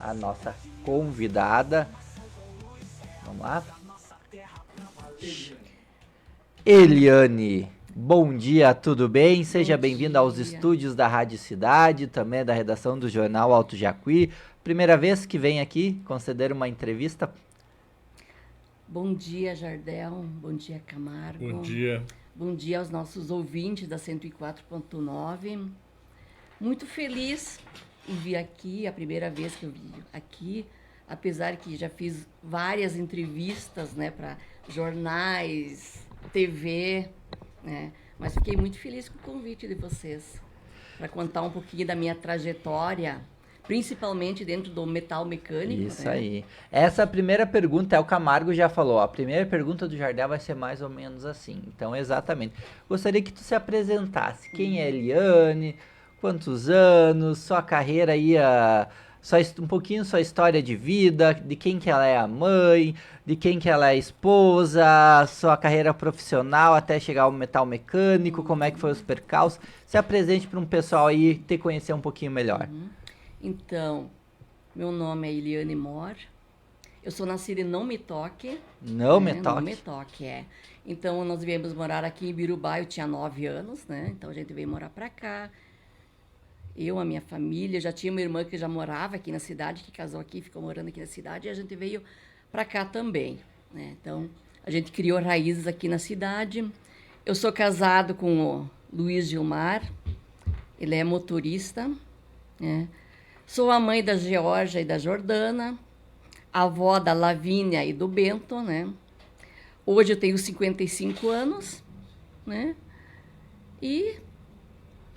a nossa convidada. Vamos lá? Eliane, bom dia, tudo bem? Seja bem-vinda aos estúdios da Rádio Cidade, também da redação do jornal Alto Jacuí. Primeira vez que vem aqui conceder uma entrevista. Bom dia, Jardel. Bom dia, Camargo. Bom dia. Bom dia aos nossos ouvintes da 104.9. Muito feliz em vir aqui, a primeira vez que eu vim aqui, apesar que já fiz várias entrevistas, né, para jornais, TV, né, mas fiquei muito feliz com o convite de vocês para contar um pouquinho da minha trajetória, principalmente dentro do metal mecânico. Isso, né? aí. Essa primeira pergunta, o Camargo já falou, a primeira pergunta do Jardel vai ser mais ou menos assim. Então, exatamente. Gostaria que tu se apresentasse. Quem é Eliane? Quantos anos? Sua carreira aí, um pouquinho sua história de vida, de quem que ela é a mãe, de quem que ela é a esposa, sua carreira profissional até chegar ao metal mecânico, como é que foi os percalços. Se apresente para um pessoal aí te conhecer um pouquinho melhor. Então, meu nome é Eliane Mor. Eu sou nascida em Não Me Toque. Não Me Toque? Não Me Toque, é. Então, nós viemos morar aqui em Birubá, eu tinha 9 anos, né? Então, a gente veio morar pra cá. Eu, a minha família, já tinha uma irmã que já morava aqui na cidade, que casou aqui, ficou morando aqui na cidade, e a gente veio pra cá também, né? Então, a gente criou raízes aqui na cidade. Eu sou casado com o Luiz Gilmar, ele é motorista, né? Sou a mãe da Georgia e da Jordana, avó da Lavínia e do Bento, né? Hoje eu tenho 55 anos, né? E...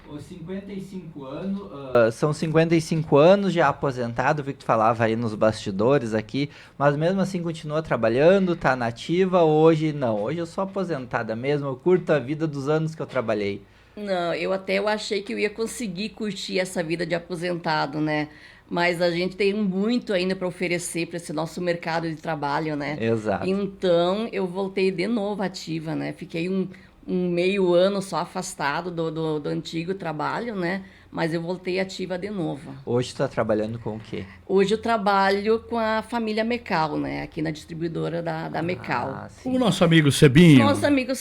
Os 55 anos... são 55 anos já aposentado, vi que tu falava aí nos bastidores aqui, mas mesmo assim continua trabalhando, tá nativa, hoje não. Hoje eu sou aposentada mesmo, eu curto a vida dos anos que eu trabalhei. Não, eu achei que eu ia conseguir curtir essa vida de aposentado, né? Mas a gente tem muito ainda para oferecer para esse nosso mercado de trabalho, né? Exato. Então, eu voltei de novo ativa, né? Fiquei um meio ano só afastado do antigo trabalho, né? Mas eu voltei ativa de novo. Hoje tu tá trabalhando com o quê? Hoje eu trabalho com a família Mecal, né? Aqui na distribuidora da Mecal. Sim. O nosso amigo Sebinho. Nosso amigo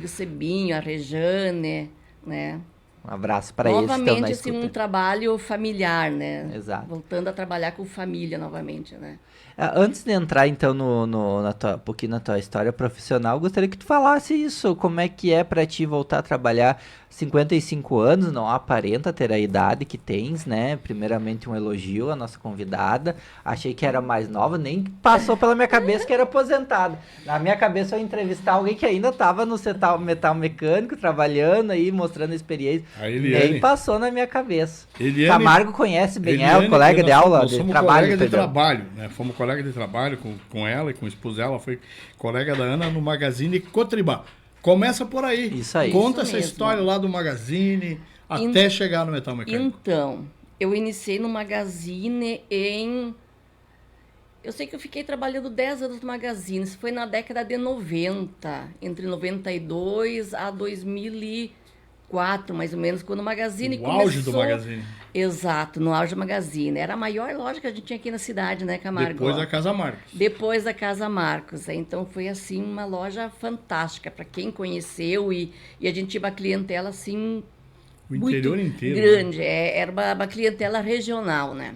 Sebinho, a Rejane, né? Um abraço para eles que estão na Novamente, assim, escuta. um trabalho familiar, né? Exato. Voltando a trabalhar com família novamente, né? Antes de entrar, então, um pouquinho na tua história profissional, gostaria que tu falasse isso, como é que é pra ti voltar a trabalhar 55 anos, não aparenta ter a idade que tens, né? Primeiramente um elogio à nossa convidada, achei que era mais nova, nem passou pela minha cabeça que era aposentada. Na minha cabeça eu ia entrevistar alguém que ainda tava no metal mecânico, trabalhando aí, mostrando experiência, nem passou na minha cabeça. Eliane, Camargo conhece bem ela, colega de aula, de trabalho. Colega de trabalho, né? Fomos colega de trabalho com ela e com a esposa dela, foi colega da Ana no Magazine Cotribá. Começa por aí. Isso aí. Conta Isso essa mesmo. história lá do Magazine até chegar no metal mecânico. Então, eu iniciei no Magazine eu sei que eu fiquei trabalhando 10 anos no Magazine, isso foi na década de 90, entre 92 a 2004, mais ou menos, quando o Magazine começou... O auge do Magazine. Exato, no auge do Magazine. Era a maior loja que a gente tinha aqui na cidade, né, Camargo? Depois da Casa Marcos. Depois da Casa Marcos. Então, foi, assim, uma loja fantástica para quem conheceu e a gente tinha uma clientela, assim... O interior muito inteiro. Grande, era uma clientela regional, né?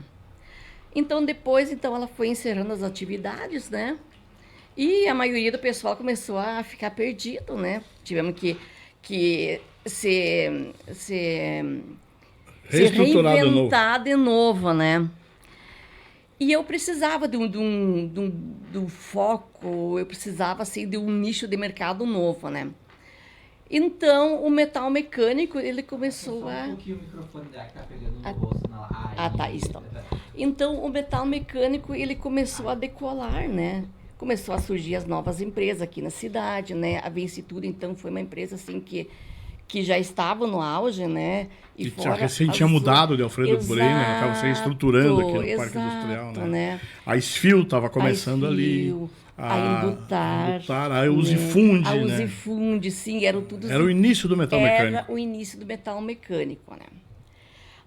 Então, depois, ela foi encerrando as atividades, né? E a maioria do pessoal começou a ficar perdido, né? Tivemos que se reinventar de novo, né? E eu precisava de um foco, eu precisava, assim, de um nicho de mercado novo, né? Então, o metal mecânico, ele começou a... Um pouquinho o microfone dela que tá pegando no rosto. Tá, isso. Então, o metal mecânico, ele começou a decolar, né? Começou a surgir as novas empresas aqui na cidade, né? A Vence Tudo, então, foi uma empresa, assim, que já estava no auge, né? E recém tinha mudado de Alfredo Brenner, né? Estava se estruturando aqui no Parque Industrial, né? A Esfil estava começando ali. A Indutar, a Uzifunde, a Uzifunde, sim, eram tudo... Era o início do metal mecânico. Era o início do metal mecânico, né?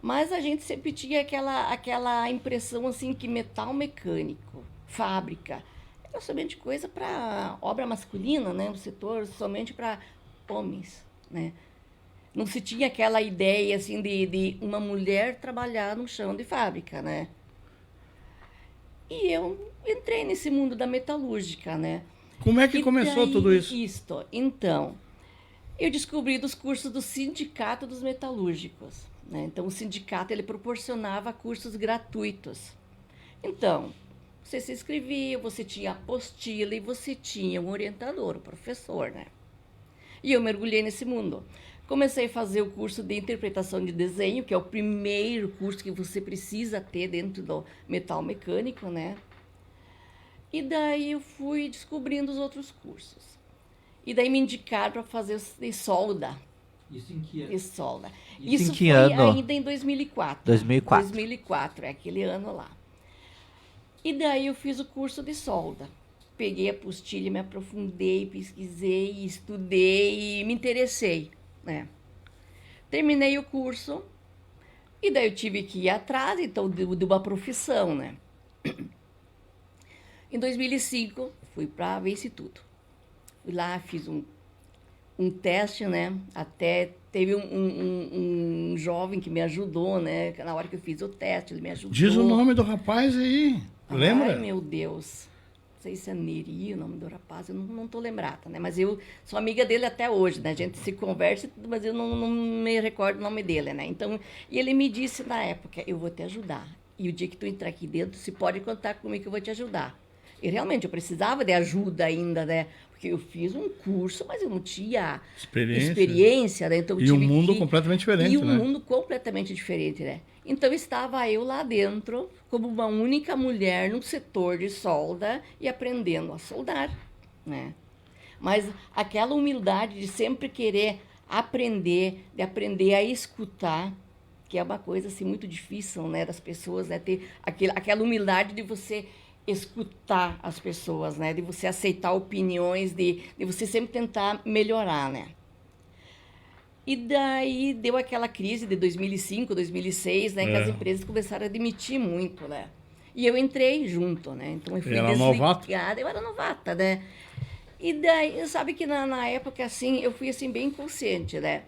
Mas a gente sempre tinha aquela impressão assim que metal mecânico, fábrica, era somente coisa para obra masculina, né? O setor somente para homens, né? Não se tinha aquela ideia assim de uma mulher trabalhar no chão de fábrica, né? E eu entrei nesse mundo da metalúrgica, né? Como é que começou tudo isso? Então, eu descobri dos cursos do Sindicato dos Metalúrgicos, né? Então, o sindicato ele proporcionava cursos gratuitos. Então, você se inscrevia, você tinha apostila e você tinha um orientador, um professor, né? E eu mergulhei nesse mundo. Comecei a fazer o curso de interpretação de desenho, que é o primeiro curso que você precisa ter dentro do metal mecânico, né? E daí eu fui descobrindo os outros cursos. E daí me indicaram para fazer de solda. Isso em que ano? De solda. Isso em que foi ano? ainda em 2004. 2004. 2004, é aquele ano lá. E daí eu fiz o curso de solda. Peguei a apostila, me aprofundei, pesquisei, estudei e me interessei, né? Terminei o curso e daí eu tive que ir atrás, então, de uma profissão, né? Em 2005, fui para Vence Tudo. Fui lá, fiz um teste, né? Até teve um jovem que me ajudou, né? Na hora que eu fiz o teste, ele me ajudou. Diz o nome do rapaz aí, lembra? Ai, meu Deus. Não sei se é Neri o nome do rapaz, eu não tô lembrada, né? Mas eu sou amiga dele até hoje, né? A gente se conversa, mas eu não me recordo o nome dele, né? Então, e ele me disse na época, eu vou te ajudar. E o dia que tu entrar aqui dentro, você pode contar comigo que eu vou te ajudar. E realmente, eu precisava de ajuda ainda, né? Porque eu fiz um curso, mas eu não tinha experiência, né? Então, e um mundo completamente diferente, né? E um mundo completamente diferente, né? Então, estava eu lá dentro, como uma única mulher num setor de solda e aprendendo a soldar, né? Mas aquela humildade de sempre querer aprender, de aprender a escutar, que é uma coisa assim, muito difícil, né? Das pessoas, né? Ter aquela humildade de você escutar as pessoas, né? De você aceitar opiniões, de você sempre tentar melhorar, né? E daí deu aquela crise de 2005, 2006, né? Que as empresas começaram a demitir muito, né? E eu entrei junto, né? Então eu fui desligada. Eu era novata, né? E daí, sabe que na época, assim, eu fui assim bem inconsciente, né?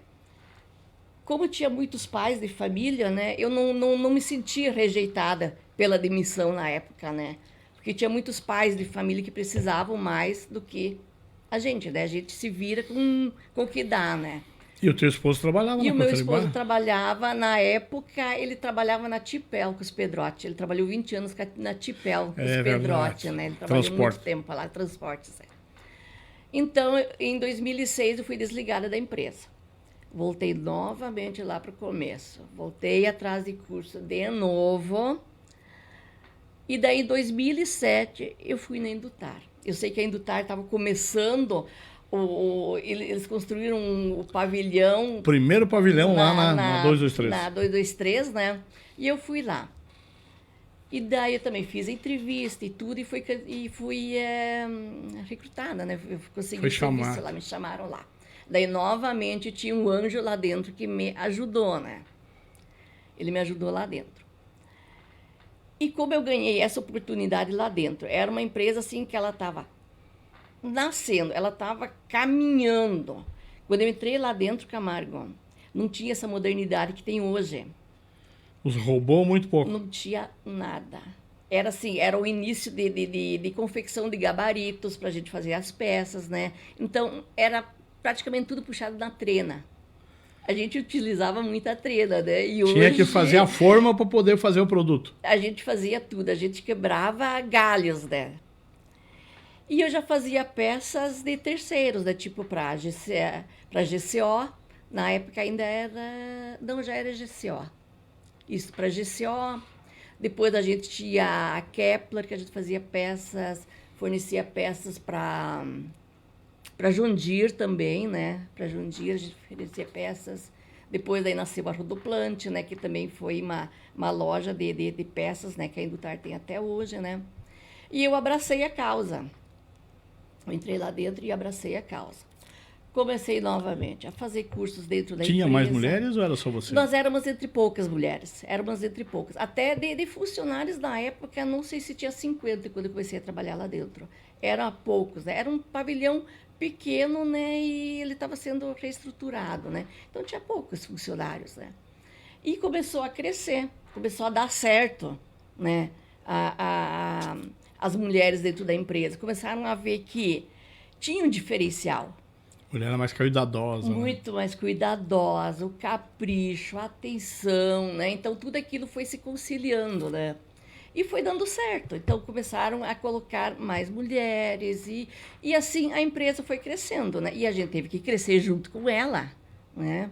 Como tinha muitos pais de família, né? Eu não me sentia rejeitada pela demissão na época, né? Porque tinha muitos pais de família que precisavam mais do que a gente, né? A gente se vira com o que dá, né? E o teu esposo trabalhava na E o meu esposo trabalhava, na época, ele trabalhava na Tipel com os Pedrotti. Ele trabalhou 20 anos na Tipel com os Pedrotti, né? Ele trabalhou muito tempo lá, transportes. Então, em 2006, eu fui desligada da empresa. Voltei novamente lá para o começo. Voltei atrás de curso de novo. E daí, em 2007, eu fui na Indutar. Eu sei que a Indutar estava começando... eles construíram o pavilhão... Primeiro pavilhão lá na 223. Na 223, né? E eu fui lá. E daí eu também fiz a entrevista e tudo, e fui recrutada, né? Eu consegui serviço lá, me chamaram lá. Daí, novamente, tinha um anjo lá dentro que me ajudou, né? Ele me ajudou lá dentro. E como eu ganhei essa oportunidade lá dentro, era uma empresa assim que ela estava nascendo, ela estava caminhando. Quando eu entrei lá dentro, Camargo, não tinha essa modernidade que tem hoje. Os robôs muito pouco. Não tinha nada. Era assim, era o início de confecção de gabaritos para a gente fazer as peças, né? Então, era praticamente tudo puxado na trena. A gente utilizava muita trena, né? E tinha que fazer a forma para poder fazer o produto. A gente fazia tudo, a gente quebrava galhos, né? E eu já fazia peças de terceiros, né? Tipo para GCO, na época ainda era... Não, já era GCO. Isso, para GCO. Depois a gente tinha a Kepler, que a gente fazia peças, fornecia peças para John Deere também, né? Para John Deere a gente fornecia peças. Depois aí nasceu a Rodoplant, né? Que também foi uma loja de peças, né? Que a Indutar tem até hoje, né? E eu abracei a causa. Eu entrei lá dentro e abracei a causa. Comecei novamente a fazer cursos dentro da empresa. Tinha mais mulheres ou era só você? Nós éramos entre poucas mulheres. Éramos entre poucas. Até de funcionários na época, não sei se tinha 50 quando eu comecei a trabalhar lá dentro. Era poucos, né? Era um pavilhão pequeno, né? E ele estava sendo reestruturado, né? Então tinha poucos funcionários, né? E começou a crescer, começou a dar certo, né? As mulheres dentro da empresa começaram a ver que tinha um diferencial. Mulher era mais cuidadosa. Muito mais cuidadosa, o capricho, a atenção, né? Então, tudo aquilo foi se conciliando, né? E foi dando certo. Então, começaram a colocar mais mulheres e assim a empresa foi crescendo, né? E a gente teve que crescer junto com ela, né?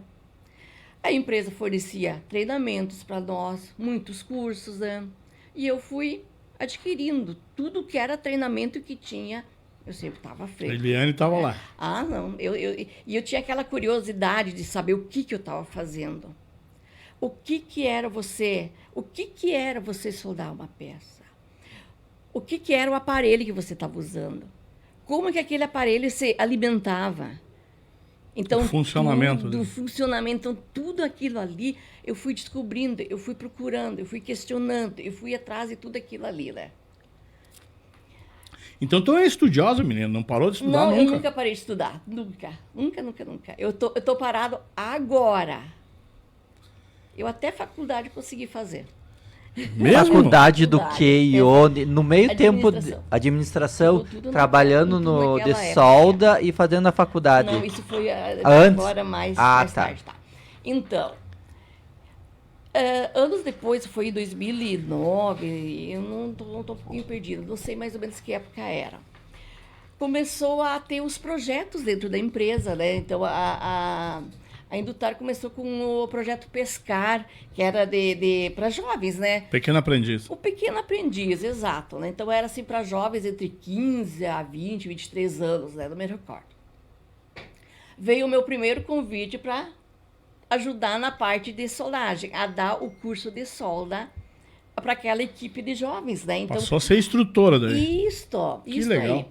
A empresa fornecia treinamentos para nós, muitos cursos, né? E eu fui adquirindo tudo que era treinamento que tinha. Eu sempre estava à frente. A Eliane estava lá. Ah, não. Eu tinha aquela curiosidade de saber o que eu estava fazendo. O que era você soldar uma peça? O que era o aparelho que você estava usando? Como que aquele aparelho se alimentava? Então, o funcionamento. Do funcionamento. Então, tudo aquilo ali, eu fui descobrindo, eu fui procurando, eu fui questionando, eu fui atrás de tudo aquilo ali, né? Então, tu é estudiosa, menina? Não parou de estudar nunca? Não, eu nunca parei de estudar. Nunca. Eu tô parado agora. Eu até faculdade consegui fazer. Mesmo? Faculdade do quê? No meio tempo, administração trabalhando no de solda e fazendo a faculdade. Não, isso foi antes? Agora mais tarde. Tá. Então, anos depois, foi em 2009, eu não tô um pouquinho perdida, não sei mais ou menos que época era. Começou a ter os projetos dentro da empresa, né? Então, a Indutar começou com o projeto Pescar, que era para jovens, né? Pequeno Aprendiz. O Pequeno Aprendiz, exato, né? Então, era assim para jovens entre 15 a 20, 23 anos, né? Não me recordo. Veio o meu primeiro convite para ajudar na parte de soldagem, a dar o curso de solda para aquela equipe de jovens, né? Então, passou a ser instrutora daí. Isso legal. Aí.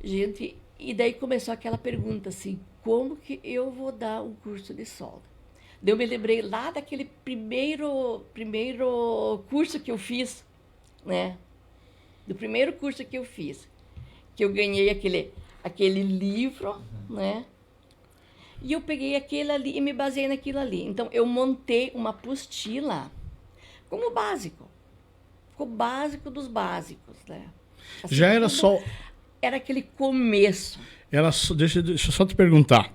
Gente, e daí começou aquela pergunta assim, como que eu vou dar um curso de solda? Eu me lembrei lá daquele primeiro curso que eu fiz, né? Do primeiro curso que eu fiz, que eu ganhei aquele livro, né? E eu peguei aquele ali e me baseei naquilo ali. Então, eu montei uma apostila como básico. Ficou básico dos básicos, né? Assim, já era só... Era aquele começo. Deixa eu só te perguntar.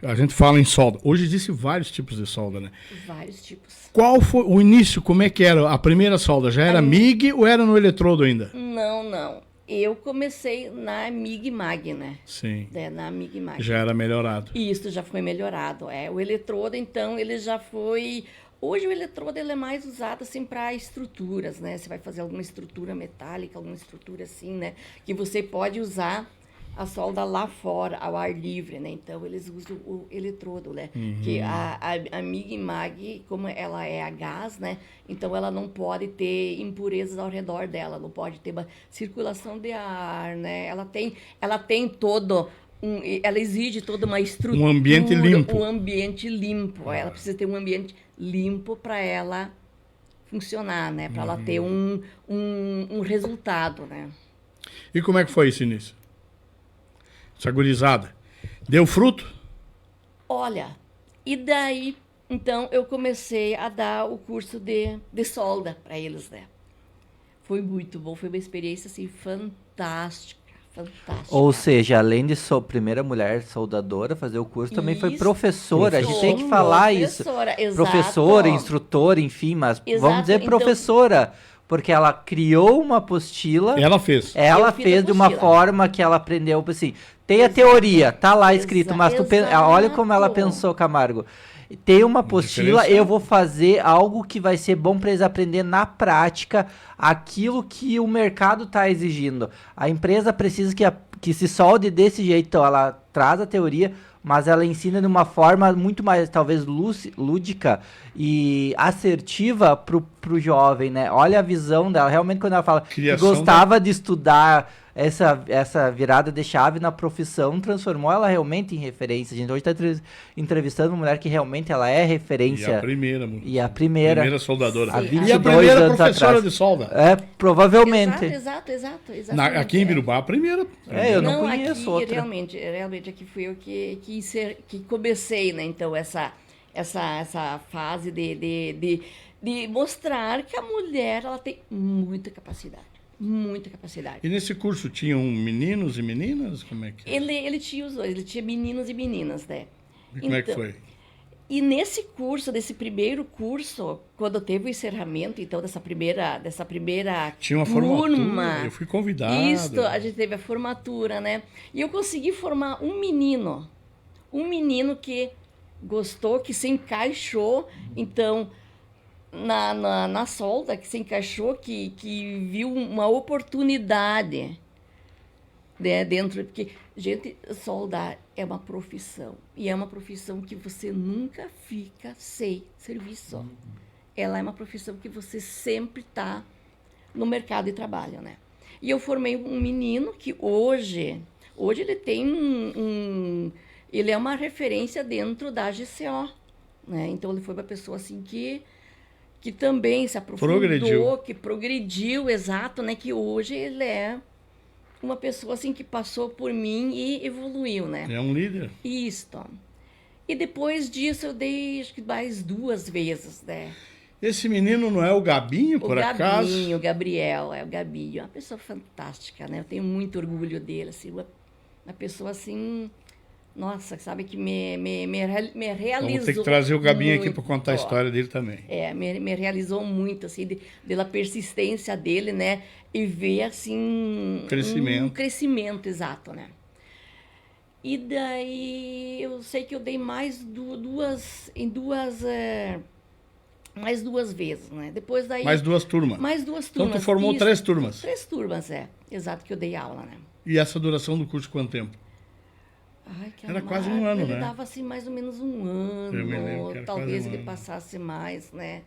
A gente fala em solda. Hoje existem vários tipos de solda, né? Vários tipos. Qual foi o início? Como é que era? A primeira solda já era MIG ou era no eletrodo ainda? Não. Eu comecei na MIG-MAG, né? Sim. Na MIG-MAG. Já era melhorado. Isso, já foi melhorado. O eletrodo, então, ele já foi... Hoje o eletrodo ele é mais usado assim para estruturas, né? Você vai fazer alguma estrutura metálica, alguma estrutura assim, né? Que você pode usar a solda lá fora, ao ar livre, né? Então, eles usam o eletrodo, né? Uhum. Que a MIG-MAG, como ela é a gás, né? Então, ela não pode ter impurezas ao redor dela, não pode ter uma circulação de ar, né? Ela tem todo... ela exige toda uma estrutura... Um ambiente limpo. Um ambiente limpo. Ela precisa ter um ambiente limpo para ela funcionar, né? Para ela ter um resultado, né? E como é que foi esse início? Essa gurizada. Deu fruto? Olha, e daí, então, eu comecei a dar o curso de solda para eles, né? Foi muito bom, foi uma experiência, assim, fantástica. Ou seja, além de primeira mulher soldadora, fazer o curso, também foi professora. A gente tem que falar isso. Exato. Professora, instrutora, enfim, mas vamos dizer professora. Porque ela criou uma apostila. Ela fez. Ela fez de uma forma que ela aprendeu, assim, tem a teoria, tá lá escrito, mas olha como ela pensou, Camargo. Tem uma apostila, eu vou fazer algo que vai ser bom para eles aprender na prática aquilo que o mercado está exigindo. A empresa precisa que se solde desse jeito, então ela traz a teoria, mas ela ensina de uma forma muito mais, talvez, lúdica e assertiva pro jovem, né? Olha a visão dela, realmente quando ela fala que gostava de estudar essa virada de chave na profissão transformou ela realmente em referência. A gente hoje está entrevistando uma mulher que realmente ela é referência. E a primeira. E a primeira soldadora. Há 22 e a primeira anos professora atrás. de solda. Provavelmente. Exato. Aqui em Birubá, a primeira. Eu não conheço aqui, outra. Realmente aqui fui eu que comecei, né? Então, essa fase de mostrar que a mulher ela tem muita capacidade. Muita capacidade. E nesse curso tinham meninos e meninas? Como é que é? Ele tinha os dois, ele tinha meninos e meninas, né? E como é que foi? E nesse primeiro curso, quando teve o encerramento, então, dessa primeira tinha uma formatura, eu fui convidado. Isso, a gente teve a formatura, né? E eu consegui formar um menino que gostou, que se encaixou, então, na solda, que se encaixou, que viu uma oportunidade, né, dentro, porque, gente, soldar é uma profissão, e é uma profissão que você nunca fica sem serviço. Ela é uma profissão que você sempre está no mercado de trabalho, né? E eu formei um menino que hoje ele tem ele é uma referência dentro da GCO, né? Então ele foi uma pessoa assim que também se aprofundou, que progrediu, exato, né? Que hoje ele é uma pessoa assim que passou por mim e evoluiu, né? É um líder. Isso. E depois disso eu dei acho que mais 2 vezes, né? Esse menino não é o Gabinho, por acaso? O Gabriel, é o Gabinho. É uma pessoa fantástica, né? Eu tenho muito orgulho dele, assim, uma pessoa assim, nossa, sabe, que me realizou. Vamos ter que trazer o Gabinho aqui para contar a história dele também. Me realizou muito, assim, pela persistência dele, né? E ver, assim, um crescimento, exato, né? E daí, eu sei que eu dei mais duas vezes, né? Depois daí... Mais 2 turmas. Mais 2 turmas. Então tu formou 3 turmas. 3 turmas, exato, que eu dei aula, né? E essa duração do curso, quanto tempo? Era quase um ano, ele né? dava, assim, mais ou menos um ano. Eu me lembro que era talvez quase um ele ano. passasse mais, né?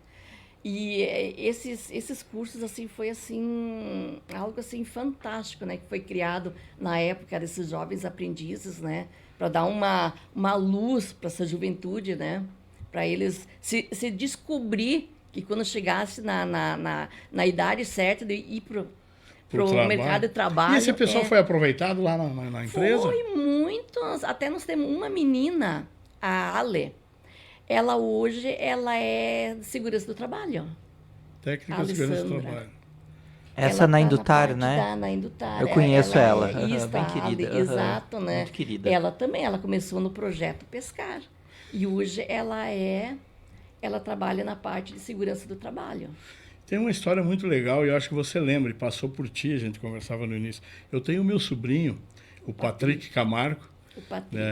E esses cursos, assim, foi, assim, algo, assim, fantástico, né? Que foi criado na época desses jovens aprendizes, né? Para dar uma luz para essa juventude, né? Para eles se descobrir que quando chegasse na idade certa de ir pro mercado de trabalho... E esse pessoal foi aproveitado lá na empresa? Foi muitos. Até nós temos uma menina, a Ale. Ela hoje é de segurança do trabalho. Técnica de segurança do trabalho. Essa na Indutar, né? Na Indutar. Eu conheço ela. Isso, bem querida. Exato, né? Muito querida. Ela também, ela começou no projeto Pescar. E hoje ela trabalha na parte de segurança do trabalho. Tem uma história muito legal e eu acho que você lembra, e passou por ti, a gente conversava no início. Eu tenho o meu sobrinho, o Patrick Camargo.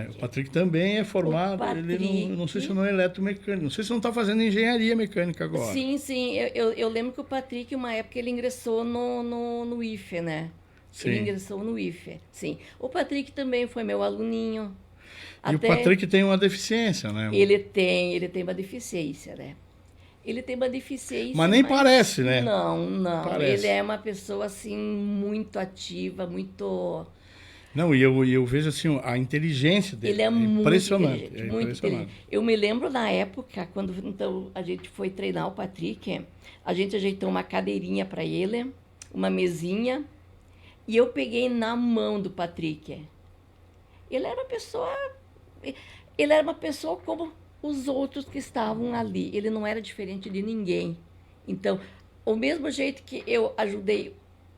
O Patrick também é formado, ele não sei se não é eletromecânico, não sei se não está fazendo engenharia mecânica agora. Sim, eu lembro que o Patrick, uma época, ele ingressou no IFE, né? Sim. Ele ingressou no IFE, sim. O Patrick também foi meu aluninho. E o Patrick tem uma deficiência, né? Ele tem uma deficiência, né? Ele tem uma deficiência... Mas nem parece, né? Não. Parece. Ele é uma pessoa, assim, muito ativa, muito... Não, e eu vejo, assim, a inteligência dele. Ele é muito impressionante. Inteligente, muito inteligente. Eu me lembro na época, quando então, a gente foi treinar o Patrick, a gente ajeitou uma cadeirinha para ele, uma mesinha, e eu peguei na mão do Patrick. Ele era uma pessoa como os outros que estavam ali. Ele não era diferente de ninguém. Então, o mesmo jeito que eu ajudei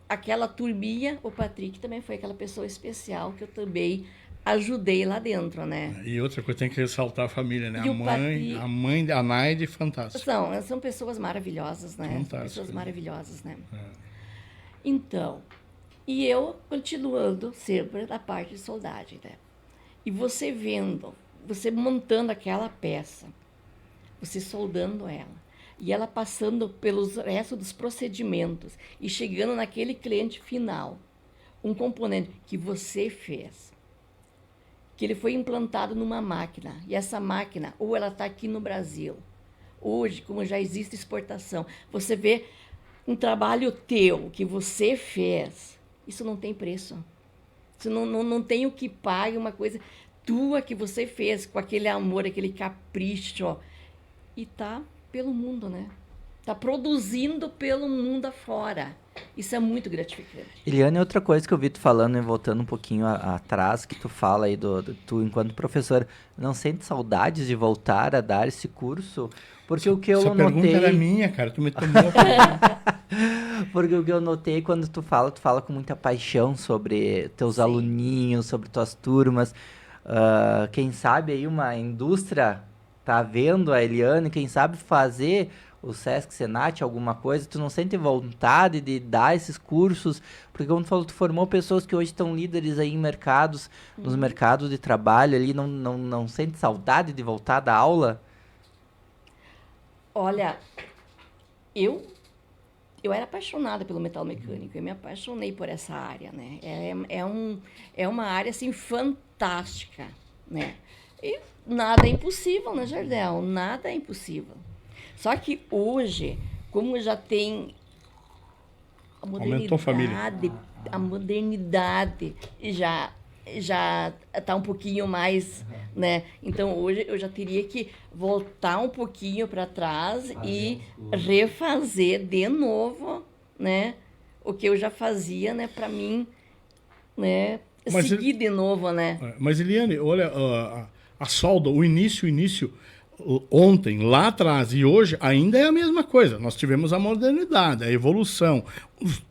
aquela turminha, o Patrick também foi aquela pessoa especial que eu também ajudei lá dentro, né? E outra coisa, tem que ressaltar a família, né? E a mãe da Naide, fantástica. São pessoas maravilhosas, né? Fantástica. Pessoas maravilhosas, né? É. Então, e eu continuando sempre na parte de soldagem, né? E você vendo, você montando aquela peça, você soldando ela, e ela passando pelos restos dos procedimentos e chegando naquele cliente final, um componente que você fez, que ele foi implantado numa máquina, e essa máquina, ou ela está aqui no Brasil, hoje, como já existe exportação, você vê um trabalho teu que você fez, isso não tem preço. Isso não tem o que pague uma coisa tua que você fez com aquele amor, aquele capricho. E tá pelo mundo, né? Tá produzindo pelo mundo afora. Isso é muito gratificante. Eliane, outra coisa que eu vi tu falando, e voltando um pouquinho atrás, que tu fala aí tu enquanto professor, não sente saudades de voltar a dar esse curso? Porque o que eu notei... Essa pergunta era minha, cara, tu me tomou a pergunta. Porque o que eu notei quando tu fala com muita paixão sobre teus aluninhos, sobre tuas turmas. Quem sabe aí uma indústria tá vendo a Eliane, quem sabe fazer o Sesc Senat, alguma coisa, tu não sente vontade de dar esses cursos? Porque como tu falou, tu formou pessoas que hoje estão líderes aí em mercados, nos mercados de trabalho ali, não sente saudade de voltar da aula? Olha, eu era apaixonada pelo metal mecânico, eu me apaixonei por essa área, né? É uma área, assim, fantástica, né? E nada é impossível, né, Jardel? Nada é impossível. Só que hoje, como já tem a modernidade já está um pouquinho mais, né? Então hoje eu já teria que voltar um pouquinho para trás e refazer de novo, né? O que eu já fazia, né? Para mim, né? Seguir de novo, né? Mas Eliane, olha, a solda, o início ontem, lá atrás e hoje, ainda é a mesma coisa. Nós tivemos a modernidade, a evolução, os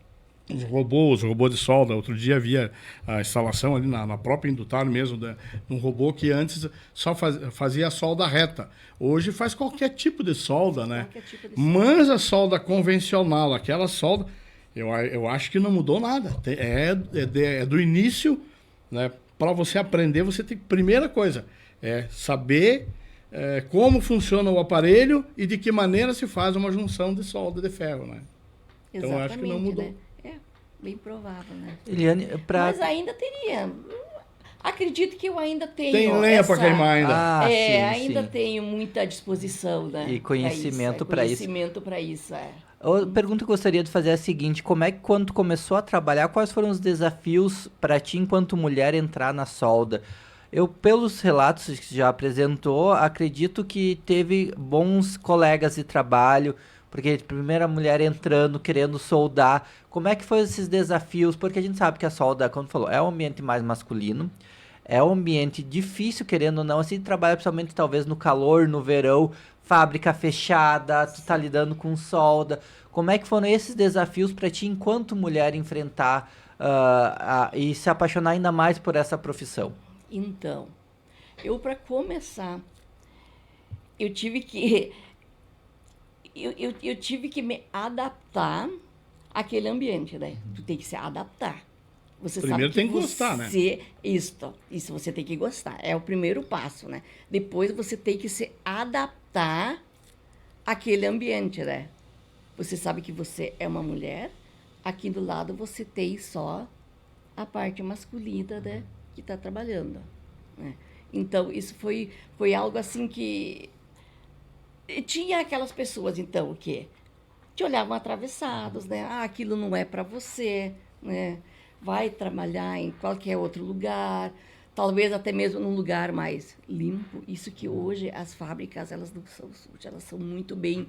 robôs de solda. Outro dia havia a instalação ali na própria Indutar mesmo, de um robô que antes só fazia a solda reta. Hoje faz qualquer tipo de solda, né? Mas a solda convencional, aquela solda, eu acho que não mudou nada. É do início, né? Para você aprender, você tem... Primeira coisa, é saber... como funciona o aparelho e de que maneira se faz uma junção de solda de ferro, né? Então, eu acho que não mudou. Né? É bem provável, né? Eliane, Mas ainda teria... Acredito que eu ainda tenho... Tem lenha para queimar ainda. Ainda tenho muita disposição, né? E conhecimento para isso. Conhecimento para isso, A pergunta que eu gostaria de fazer é a seguinte: como é que quando tu começou a trabalhar, quais foram os desafios para ti enquanto mulher entrar na solda? Eu, pelos relatos que já apresentou, acredito que teve bons colegas de trabalho, porque primeira mulher entrando, querendo soldar. Como é que foram esses desafios? Porque a gente sabe que a solda, como tu falou, é um ambiente mais masculino, é um ambiente difícil, querendo ou não, assim, trabalha principalmente talvez no calor, no verão, fábrica fechada, tu tá lidando com solda. Como é que foram esses desafios para ti enquanto mulher enfrentar e se apaixonar ainda mais por essa profissão? Então, para começar, eu tive que me adaptar àquele ambiente, né? Tu tem que se adaptar. Você primeiro sabe tem que gostar, né? Isso você tem que gostar. É o primeiro passo, né? Depois você tem que se adaptar àquele ambiente, né? Você sabe que você é uma mulher, aqui do lado você tem só a parte masculina, né? Que está trabalhando, né? Então, isso foi algo assim que... Tinha aquelas pessoas, então, que te olhavam atravessados, né? Aquilo não é para você, né? Vai trabalhar em qualquer outro lugar, talvez até mesmo num lugar mais limpo. Isso que hoje as fábricas, elas não são sujas, elas são muito bem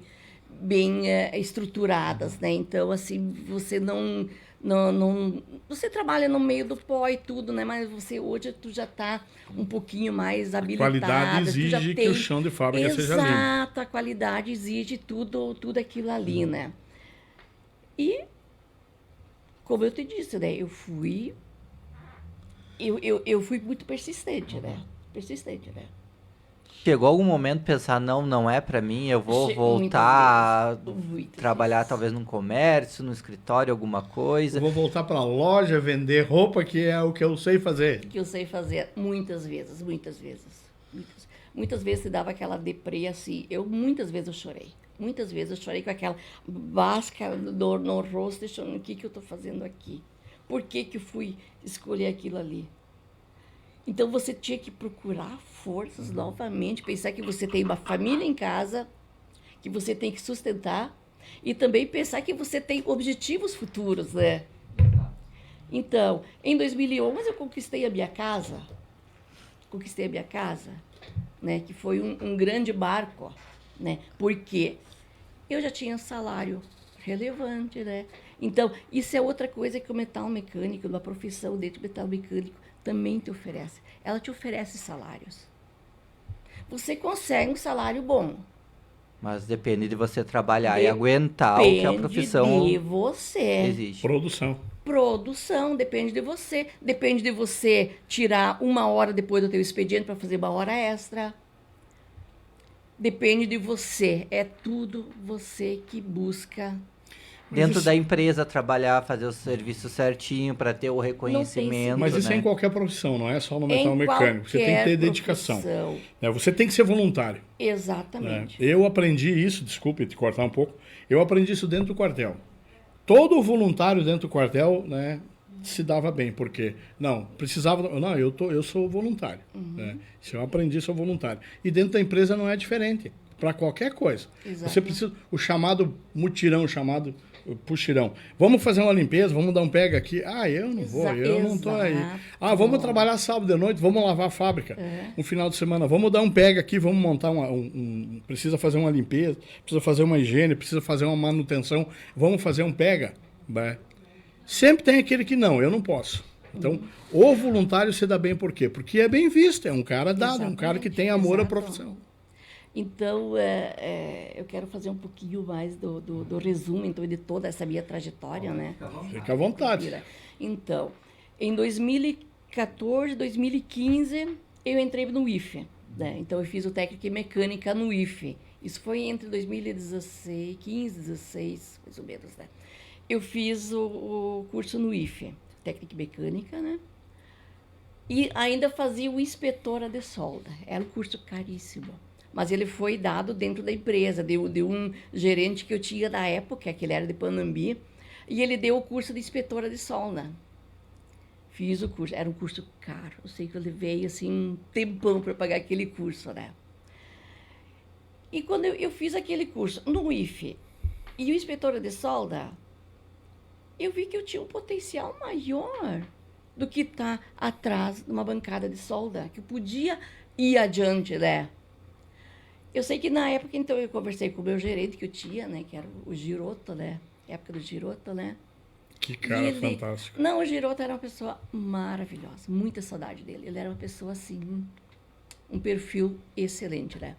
estruturadas, né? Então, assim, você não você trabalha no meio do pó e tudo, né? Mas hoje tu já está um pouquinho mais habilitada. A qualidade exige que o chão de fábrica seja limpo. Exato, a qualidade exige tudo aquilo ali, né? E, como eu te disse, né? Eu fui muito persistente, né? Chegou algum momento de pensar, não é para mim, eu vou voltar a trabalhar talvez num comércio, no escritório, alguma coisa. Eu vou voltar para a loja, vender roupa, que é o que eu sei fazer. Que eu sei fazer muitas vezes. Muitas vezes se dava aquela deprê assim. Muitas vezes eu chorei. Muitas vezes eu chorei com aquela máscara no rosto, deixando o que eu estou fazendo aqui. Por que eu fui escolher aquilo ali? Então, você tinha que procurar forças novamente, pensar que você tem uma família em casa, que você tem que sustentar, e também pensar que você tem objetivos futuros, né? Então, em 2011 eu conquistei a minha casa, né? Que foi um grande marco, né? Porque eu já tinha salário relevante, né? Então, isso é outra coisa que o metal mecânico, uma profissão dentro do metal mecânico, também te oferece. Ela te oferece salários. Você consegue um salário bom. Mas depende de você trabalhar e aguentar o que a profissão Depende de você. exige. Produção, depende de você. Depende de você tirar 1 hora depois do teu expediente para fazer 1 hora extra. Depende de você. É tudo você que busca. Dentro da empresa, trabalhar, fazer o serviço certinho para ter o reconhecimento. Mas isso né? é em qualquer profissão, não é só no metal mecânico. Você tem que ter dedicação. Né? Você tem que ser voluntário. Exatamente. Né? Eu aprendi isso, desculpe te cortar um pouco, eu aprendi isso dentro do quartel. Todo voluntário dentro do quartel, né, se dava bem, porque eu sou voluntário. Né? Se eu aprendi, sou voluntário. E dentro da empresa não é diferente, para qualquer coisa. Exato. Você precisa, o chamado mutirão, chamado puxirão. Vamos fazer uma limpeza, vamos dar um pega aqui. Eu não vou, eu não tô aí. Vamos trabalhar sábado de noite, vamos lavar a fábrica. Um final de semana, vamos dar um pega aqui, vamos montar precisa fazer uma limpeza, precisa fazer uma higiene, precisa fazer uma manutenção, vamos fazer um pega. Sempre tem aquele que não, eu não posso. Então, o voluntário se dá bem por quê? Porque é bem visto, é um cara dado, é um cara que tem amor à profissão. Então, eu quero fazer um pouquinho mais do resumo então, de toda essa minha trajetória, né? Fica à vontade. Então, em 2014, 2015, eu entrei no IFE, né? Então, eu fiz o técnico em mecânica no IFE. Isso foi entre 2016, 15, 16, mais ou menos, né? Eu fiz o curso no IFE, técnica em mecânica, né? E ainda fazia o inspetora de solda. Era um curso caríssimo. Mas ele foi dado dentro da empresa, de um gerente que eu tinha na época, que ele era de Panambi, e ele deu o curso de inspetora de solda. Fiz o curso, era um curso caro, eu sei que eu levei assim, um tempão para pagar aquele curso, né? E quando eu fiz aquele curso no IFE e o inspetora de solda, eu vi que eu tinha um potencial maior do que estar atrás de uma bancada de solda, que eu podia ir adiante, né? Eu sei que na época, então, eu conversei com o meu gerente que eu tinha, né? Que era o Giroto, né? Época do Giroto, né? Que cara fantástico. Não, o Giroto era uma pessoa maravilhosa. Muita saudade dele. Ele era uma pessoa, assim, um perfil excelente, né?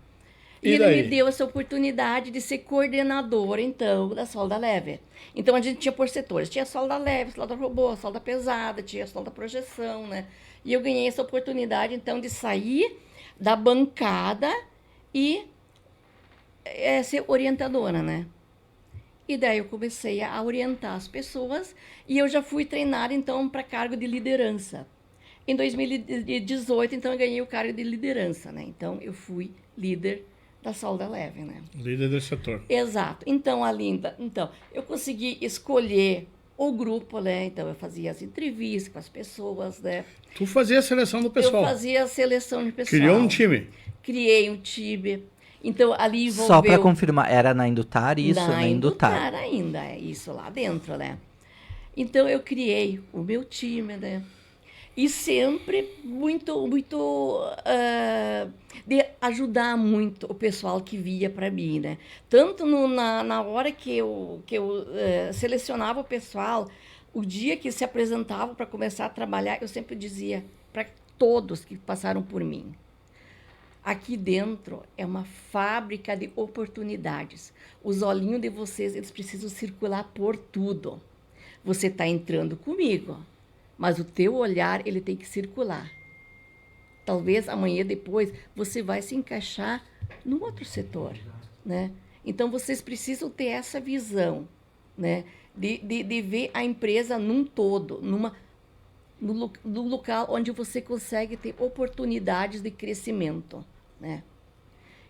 E ele me deu essa oportunidade de ser coordenadora, então, da solda leve. Então, a gente tinha por setores. Tinha solda leve, solda robô, solda pesada, tinha solda projeção, né? E eu ganhei essa oportunidade, então, de sair da bancada e ser orientadora, né? E daí eu comecei a orientar as pessoas e eu já fui treinada, então, para cargo de liderança. Em 2018, então, eu ganhei o cargo de liderança, né? Então, eu fui líder da solda leve, né? Líder desse setor. Exato. Então, eu consegui escolher o grupo, né? Então, eu fazia as entrevistas com as pessoas, né? Tu fazia a seleção do pessoal? Eu fazia a seleção de pessoal. Criou um time? Criei um time. Então, ali envolveu... Só para confirmar, era na Indutar isso? Na Indutar ainda, isso lá dentro, né? Então, eu criei o meu time, né? E sempre muito de ajudar muito o pessoal que via para mim, né? Tanto na hora que eu selecionava o pessoal, o dia que se apresentavam para começar a trabalhar, eu sempre dizia para todos que passaram por mim: aqui dentro é uma fábrica de oportunidades. Os olhinhos de vocês, eles precisam circular por tudo. Você está entrando comigo, mas o teu olhar, ele tem que circular. Talvez amanhã, depois, você vai se encaixar num outro setor, né? Então, vocês precisam ter essa visão, né? De ver a empresa num todo, no local onde você consegue ter oportunidades de crescimento, né?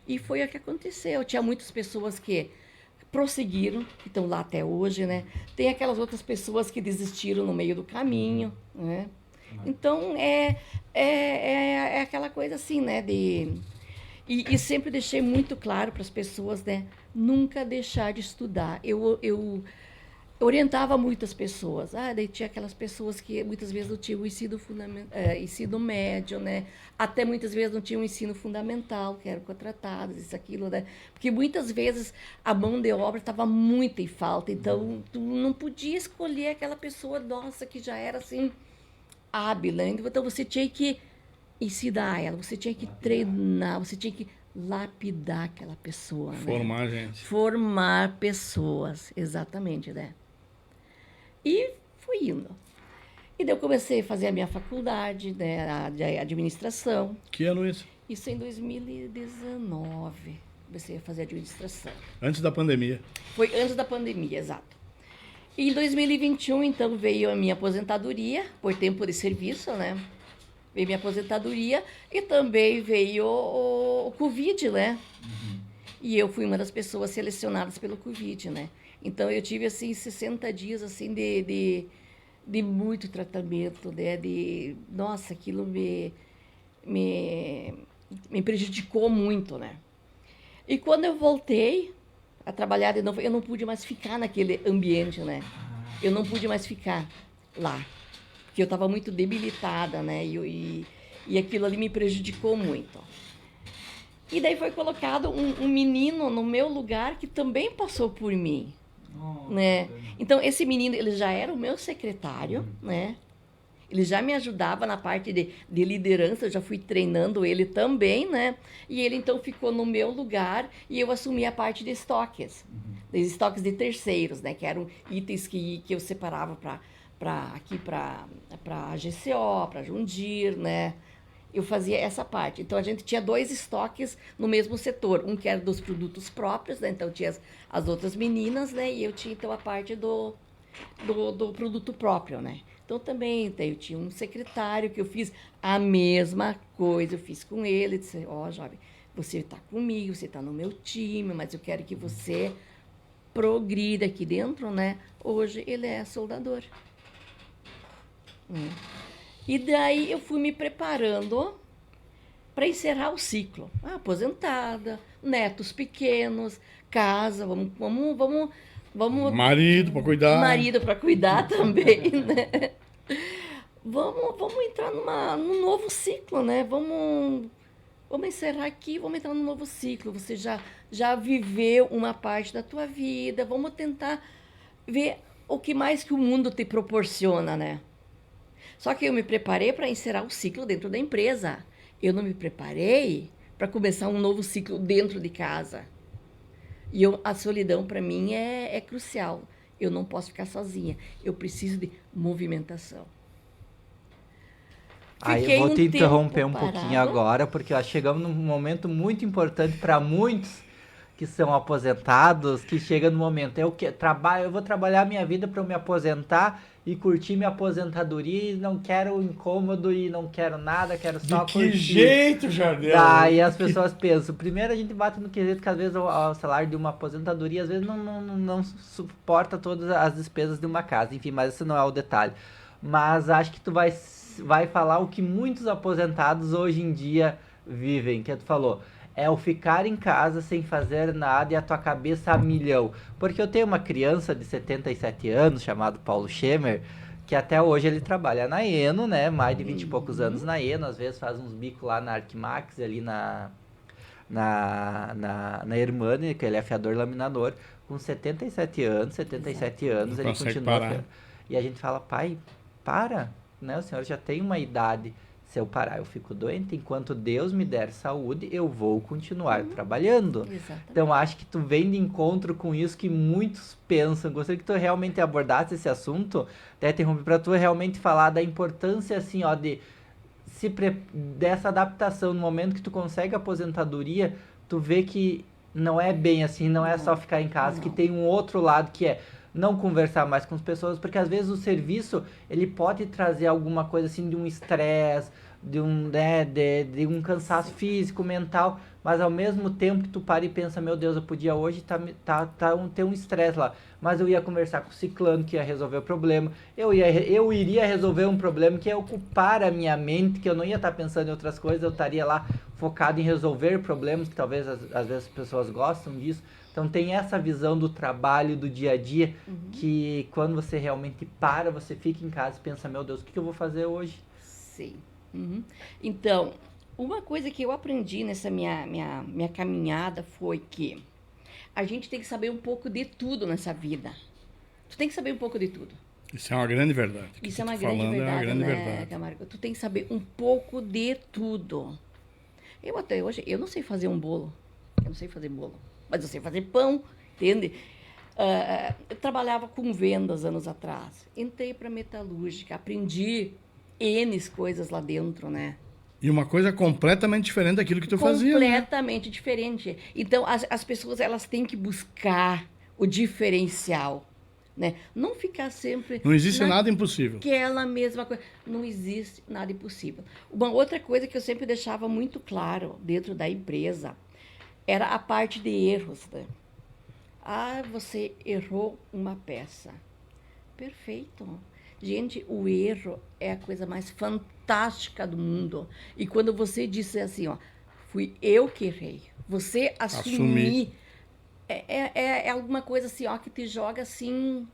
E foi o que aconteceu. Tinha muitas pessoas que prosseguiram, que estão lá até hoje, né? Tem aquelas outras pessoas que desistiram no meio do caminho, né? Então, é aquela coisa assim, né? E sempre deixei muito claro para as pessoas, né? Nunca deixar de estudar. orientava muitas pessoas. Daí tinha aquelas pessoas que muitas vezes não tinham o ensino médio, né? Até muitas vezes não tinham o ensino fundamental, que eram contratadas, isso, aquilo, né? Porque muitas vezes a mão de obra estava muito em falta, então tu não podia escolher aquela pessoa, nossa, que já era assim, hábil, né? Então você tinha que ensinar ela, você tinha que treinar, você tinha que lapidar aquela pessoa, Formar né? gente. Formar pessoas, exatamente, né? E fui indo. E daí eu comecei a fazer a minha faculdade, né, de administração. Que ano isso? Isso em 2019. Comecei a fazer administração. Antes da pandemia. Foi antes da pandemia, exato. E em 2021, então, veio a minha aposentadoria, por tempo de serviço, né? Veio minha aposentadoria e também veio o Covid, né? E eu fui uma das pessoas selecionadas pelo Covid, né? Então, eu tive, assim, 60 dias, assim, de muito tratamento, né? Nossa, aquilo me prejudicou muito, né? E quando eu voltei a trabalhar de novo, eu não pude mais ficar naquele ambiente, né? Eu não pude mais ficar lá, porque eu estava muito debilitada, né? E aquilo ali me prejudicou muito. E daí foi colocado um menino no meu lugar que também passou por mim, né? Então, esse menino, ele já era o meu secretário, né? Ele já me ajudava na parte de liderança, eu já fui treinando ele também, né? E ele, então, ficou no meu lugar e eu assumi a parte de estoques, dos estoques de terceiros, né? Que eram itens que eu separava para a GCO, para Jundir, né? Eu fazia essa parte. Então, a gente tinha 2 estoques no mesmo setor. Um que era dos produtos próprios, né? Então, tinha as outras meninas, né? E eu tinha, então, a parte do produto próprio, né? Então, também eu tinha um secretário que eu fiz a mesma coisa. Eu fiz com ele. Disse, jovem, você está comigo, você está no meu time, mas eu quero que você progrida aqui dentro, né? Hoje, ele é soldador. E daí eu fui me preparando para encerrar o ciclo. Aposentada, netos pequenos, casa, vamos marido para cuidar. Marido para cuidar também, né? Vamos entrar num novo ciclo, né? Vamos encerrar aqui, vamos entrar num novo ciclo. Você já viveu uma parte da tua vida, vamos tentar ver o que mais que o mundo te proporciona, né? Só que eu me preparei para encerrar o ciclo dentro da empresa. Eu não me preparei para começar um novo ciclo dentro de casa. E a solidão, para mim, é crucial. Eu não posso ficar sozinha. Eu preciso de movimentação. Eu vou te interromper um pouquinho agora, porque chegamos num momento muito importante para muitos que são aposentados, que chega no momento, eu vou trabalhar minha vida para eu me aposentar e curtir minha aposentadoria e não quero incômodo e não quero nada, quero só curtir. De que jeito, Jardel? Daí as pessoas pensam, primeiro a gente bate no quesito que às vezes o salário de uma aposentadoria às vezes não suporta todas as despesas de uma casa, enfim, mas esse não é o detalhe. Mas acho que tu vai falar o que muitos aposentados hoje em dia vivem, que tu falou. É o ficar em casa sem fazer nada e a tua cabeça a milhão. Porque eu tenho uma criança de 77 anos, chamado Paulo Schemer, que até hoje ele trabalha na Eno, né? Mais de 20 e poucos anos na Eno, às vezes faz uns bicos lá na Arquimax, ali na Hermânia, que ele é afiador laminador, com 77 anos, Não ele consegue continua. parar. E a gente fala, pai, para, né? O senhor já tem uma idade. Se eu parar, eu fico doente. Enquanto Deus me der saúde, eu vou continuar trabalhando. Exatamente. Então, acho que tu vem de encontro com isso que muitos pensam. Gostaria que tu realmente abordasse esse assunto. Até interromper para tu realmente falar da importância, assim, ó, dessa adaptação. No momento que tu consegue a aposentadoria, tu vê que não é bem assim, não é só ficar em casa, que tem um outro lado que é não conversar mais com as pessoas, porque às vezes o serviço, ele pode trazer alguma coisa assim de um estresse, de um cansaço físico, mental, mas ao mesmo tempo que tu para e pensa, meu Deus, eu podia hoje ter um estresse lá, mas eu ia conversar com o ciclano que ia resolver o problema, eu iria resolver um problema que ia ocupar a minha mente, que eu não ia estar pensando em outras coisas, eu estaria lá focado em resolver problemas, que talvez às vezes as pessoas gostam disso, Então tem essa visão do trabalho, do dia a dia, que quando você realmente para, você fica em casa e pensa, meu Deus, o que eu vou fazer hoje? Sim. Então, uma coisa que eu aprendi nessa minha caminhada foi que a gente tem que saber um pouco de tudo nessa vida. Tu tem que saber um pouco de tudo. Isso é uma grande verdade. Isso é uma grande verdade, é uma grande né, verdade. Camargo? Tu tem que saber um pouco de tudo. Eu até hoje, eu não sei fazer um bolo. Eu não sei fazer bolo. Mas eu sei fazer pão, entende? Eu trabalhava com vendas anos atrás. Entrei para metalúrgica, aprendi N coisas lá dentro, né? E uma coisa completamente diferente daquilo que tu fazia, né? Completamente diferente. Então, as pessoas, elas têm que buscar o diferencial, né? Não ficar sempre... Não existe nada impossível. Aquela mesma coisa. Não existe nada impossível. Uma outra coisa que eu sempre deixava muito claro dentro da empresa era a parte de erros, né? Ah, você errou uma peça. Perfeito. Gente, o erro é a coisa mais fantástica do mundo. E quando você disse assim, ó, fui eu que errei. Você assumir. É alguma coisa assim, ó, que te joga assim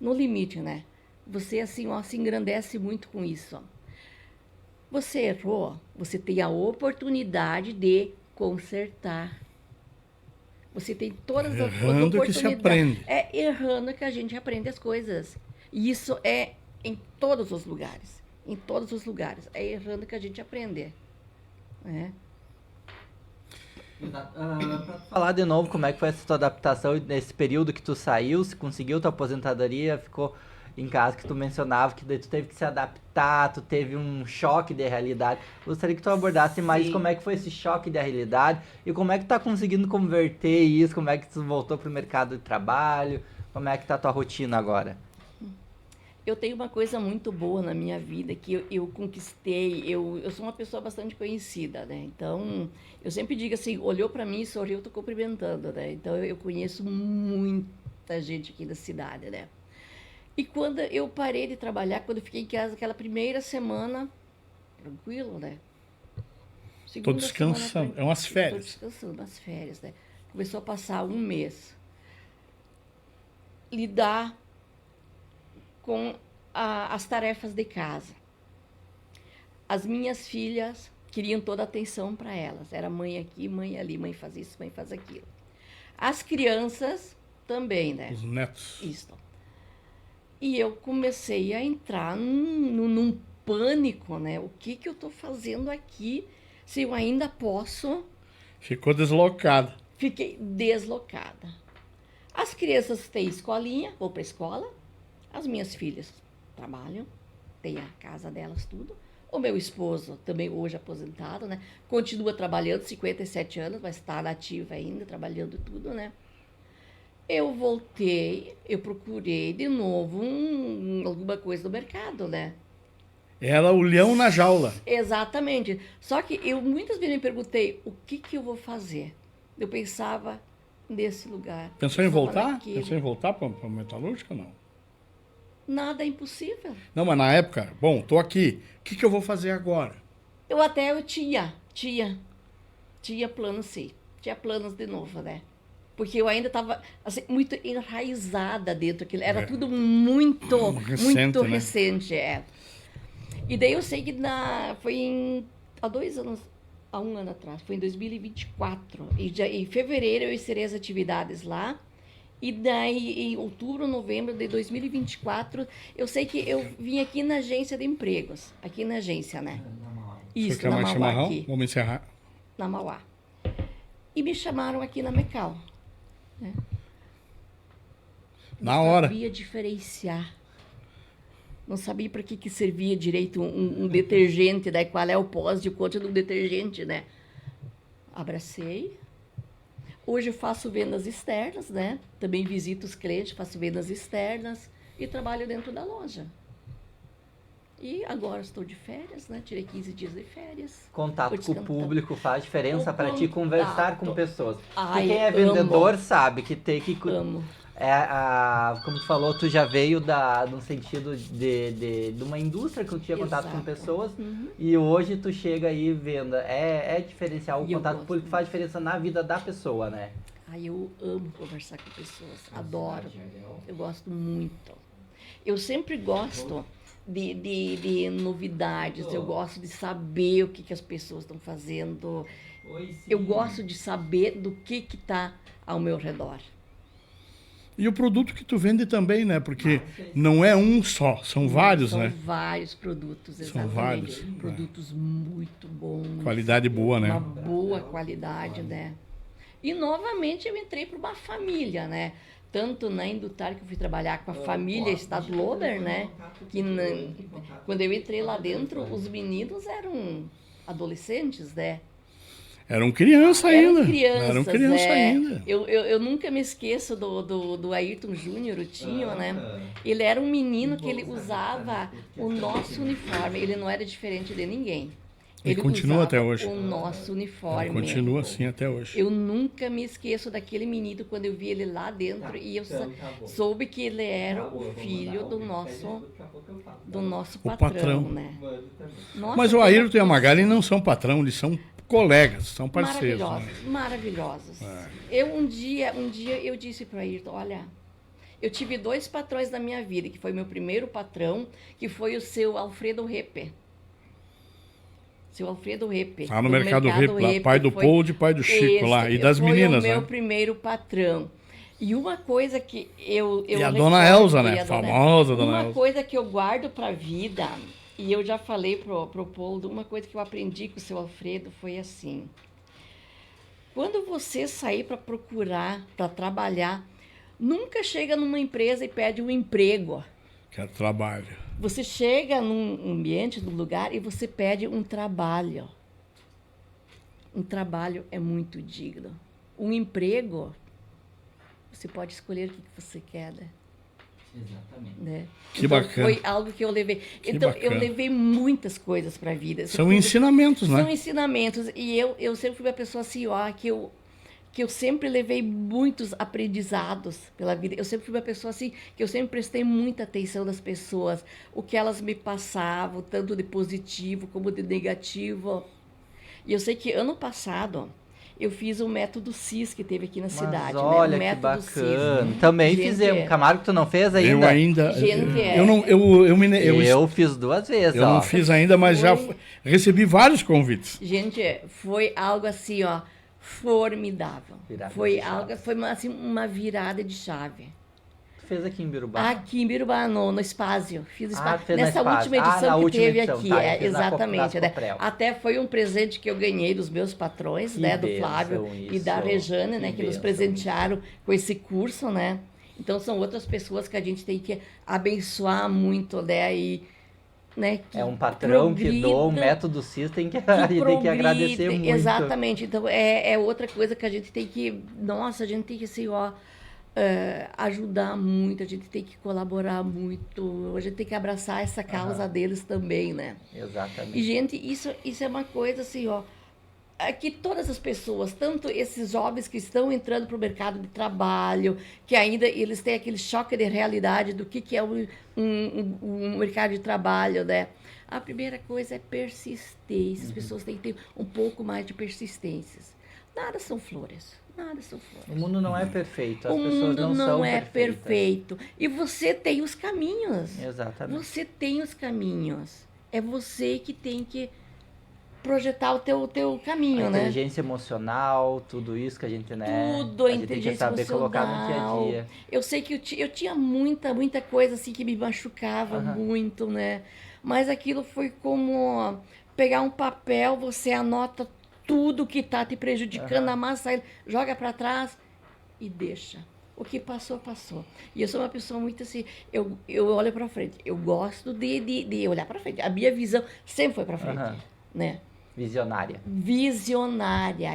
no limite, né? Você assim, ó, se engrandece muito com isso. Você errou, você tem a oportunidade de consertar. Você tem todas as oportunidades. Errando que se aprende. É errando que a gente aprende as coisas. E isso é em todos os lugares. Em todos os lugares. É errando que a gente aprende. Né? Pra falar de novo como é que foi essa tua adaptação nesse período que tu saiu, se conseguiu tua aposentadoria, ficou em casa, que tu mencionava que daí tu teve que se adaptar, tu teve um choque de realidade. Gostaria que tu abordasse mais como é que foi esse choque de realidade e como é que tu tá conseguindo converter isso, como é que tu voltou pro mercado de trabalho, como é que tá a tua rotina agora? Eu tenho uma coisa muito boa na minha vida que eu conquistei. Eu sou uma pessoa bastante conhecida, né? Então, eu sempre digo assim, olhou para mim, sorriu, eu tô cumprimentando, né? Então, eu conheço muita gente aqui da cidade, né? E quando eu parei de trabalhar, quando eu fiquei em casa, aquela primeira semana, tranquilo, né? Tô descansando, é umas férias. Tô descansando, umas férias, né? Começou a passar um mês. Lidar com as tarefas de casa. As minhas filhas queriam toda a atenção para elas. Era mãe aqui, mãe ali, mãe faz isso, mãe faz aquilo. As crianças também, né? Os netos. Isso. E eu comecei a entrar num pânico, né? O que eu estou fazendo aqui se eu ainda posso? Ficou deslocada. Fiquei deslocada. As crianças têm escolinha, vou para a escola. As minhas filhas trabalham, têm a casa delas, tudo. O meu esposo, também hoje aposentado, né? Continua trabalhando, 57 anos, mas está nativa ainda, trabalhando tudo, né? Eu voltei, eu procurei de novo alguma coisa no mercado, né? Era o leão na jaula. Exatamente. Só que eu muitas vezes me perguntei, o que eu vou fazer? Eu pensava nesse lugar. Pensou em voltar? Naquele. Pensou em voltar para a metalúrgica ou não? Nada é impossível. Não, mas na época, bom, tô aqui, o que eu vou fazer agora? Eu tinha planos, sim. Tinha planos de novo, né? Porque eu ainda estava assim, muito enraizada dentro daquilo. Era tudo muito recente, é. E daí eu sei que há 2 anos, há 1 ano atrás, foi em 2024. Em fevereiro eu encerrei as atividades lá. E daí, em outubro, novembro de 2024, eu sei que eu vim aqui na agência de empregos. Aqui na agência, né? Isso, você quer na mais Mauá chimarrão? aqui. Vamos encerrar. Na Mauá. E me chamaram aqui na Mecal. Né? Na hora. Não sabia diferenciar. Não sabia para que servia direito um detergente, daí qual é o pós de conta do detergente, né? Abracei. Hoje eu faço vendas externas, né? Também visito os clientes, faço vendas externas e trabalho dentro da loja. E agora estou de férias, né? Tirei 15 dias de férias. Contato com o público faz diferença para ti, contato. conversar com pessoas. Ai, Porque quem é vendedor sabe que tem que... Amo. Como tu falou, tu já veio no sentido de uma indústria que tu tinha contato com pessoas e hoje tu chega aí vendo. É diferencial, o contato público faz diferença na vida da pessoa, né? Ai, eu amo conversar com pessoas, adoro. Eu gosto muito. Eu sempre gosto de novidades, eu gosto de saber o que as pessoas estão fazendo. Eu gosto de saber do que está ao meu redor. E o produto que tu vende também, né? Porque não é um só, são vários, né? São vários produtos, exatamente. São vários. Produtos muito bons. Qualidade boa, né? Uma boa qualidade, né? E novamente eu entrei para uma família, né? Tanto na Indutar, que eu fui trabalhar com a família Stadlober, né? Que quando eu entrei lá dentro, os meninos eram adolescentes, né? Eram crianças ainda. Eram crianças ainda. Eu nunca me esqueço do Ayrton Júnior, o Tinho, né? Ele era um menino que ele usava o nosso uniforme. Ele não era diferente de ninguém. Ele continua até hoje. O nosso uniforme. Ele continua assim até hoje. Eu nunca me esqueço daquele menino quando eu vi ele lá dentro e eu soube que ele era o filho do nosso patrão, né? Nossa, mas o Ayrton e a Magali não são patrão, eles são colegas, são parceiros. Maravilhosos, maravilhosos. Um dia eu disse para o Ayrton, olha, eu tive 2 patrões na minha vida, que foi meu primeiro patrão, que foi o seu Alfredo Repe. Seu Alfredo Repe. Lá no Mercado Repe, pai do Paul e pai do Chico lá, e das meninas, né? Foi o meu primeiro patrão. E uma coisa que eu e a dona Elza, né? Famosa dona Elza. Uma coisa que eu guardo para a vida, e eu já falei pro Paul, uma coisa que eu aprendi com o seu Alfredo foi assim. Quando você sair para procurar, para trabalhar, nunca chega numa empresa e pede um emprego. Quero trabalho. Você chega num ambiente, num lugar, e você pede um trabalho. Um trabalho é muito digno. Um emprego, você pode escolher o que você quer, né? Exatamente. Né? Que então, bacana. Foi algo que eu levei. Eu levei muitas coisas para a vida. São ensinamentos, né? São ensinamentos. E eu sempre fui uma pessoa assim, ó, que eu sempre levei muitos aprendizados pela vida. Eu sempre fui uma pessoa assim, que eu sempre prestei muita atenção nas pessoas, o que elas me passavam, tanto de positivo como de negativo. E eu sei que ano passado eu fiz o método CIS que teve aqui na cidade. Olha, né? O que método bacana. CIS. Também fizemos. Camargo, tu não fez ainda? Eu ainda... Gente, eu fiz 2 vezes, Eu não fiz ainda, mas já recebi vários convites. Gente, foi algo assim, ó, formidável. Foi assim, uma virada de chave. Tu fez aqui em Birubá? Aqui em Birubá, no Espásio. Fiz o Espásio. Fez Nessa última edição que teve aqui. Tá, exatamente. Né? Até foi um presente que eu ganhei dos meus patrões, né? Do Flávio e da Rejane, né? Que nos presentearam com esse curso, né? Então, são outras pessoas que a gente tem que abençoar muito, né? E, né, é um patrão que doa o método CIS, tem que agradecer muito. Exatamente. Então, é outra coisa que a gente tem que... Nossa, a gente tem que, assim, ó... ajudar muito, a gente tem que colaborar muito, a gente tem que abraçar essa causa deles também, né? Exatamente. E, gente, isso é uma coisa assim, ó, que todas as pessoas, tanto esses jovens que estão entrando para o mercado de trabalho, que ainda eles têm aquele choque de realidade do que é um mercado de trabalho, né? A primeira coisa é persistência, as pessoas têm que ter um pouco mais de persistências. Nada são flores. O mundo não é perfeito, as pessoas não são não é perfeitas. Perfeito. E você tem os caminhos. Exatamente. Você tem os caminhos. É você que tem que projetar o teu caminho, né? Inteligência emocional, tudo isso que a gente, né? Tudo, a gente tem que saber emocional. Colocar no dia a dia. Eu sei que eu tinha muita coisa assim que me machucava muito, né? Mas aquilo foi como pegar um papel, você anota tudo que está te prejudicando, amassa ele, joga para trás e deixa. O que passou, passou. E eu sou uma pessoa muito assim, eu olho para frente. Eu gosto de olhar para frente. A minha visão sempre foi para frente, né? Visionária.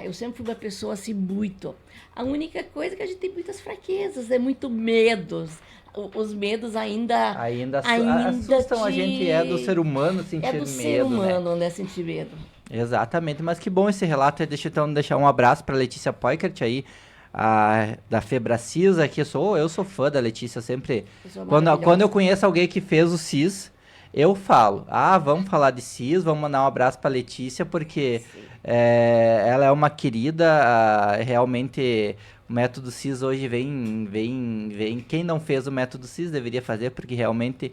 Eu sempre fui uma pessoa assim, muito. A única coisa é que a gente tem muitas fraquezas, né? Muito medos. Os medos ainda assustam a gente, é do ser humano sentir medo. É do ser humano, né? Sentir medo. Exatamente, mas que bom esse relato. Deixa eu então deixar um abraço para Letícia Poikert aí, da Febracis aqui. Eu sou fã da Letícia, sempre. Quando eu conheço alguém que fez o CIS, eu falo, vamos falar de CIS, vamos mandar um abraço para Letícia, porque ela é uma querida, realmente O método CIS hoje vem. Quem não fez o método CIS deveria fazer, porque realmente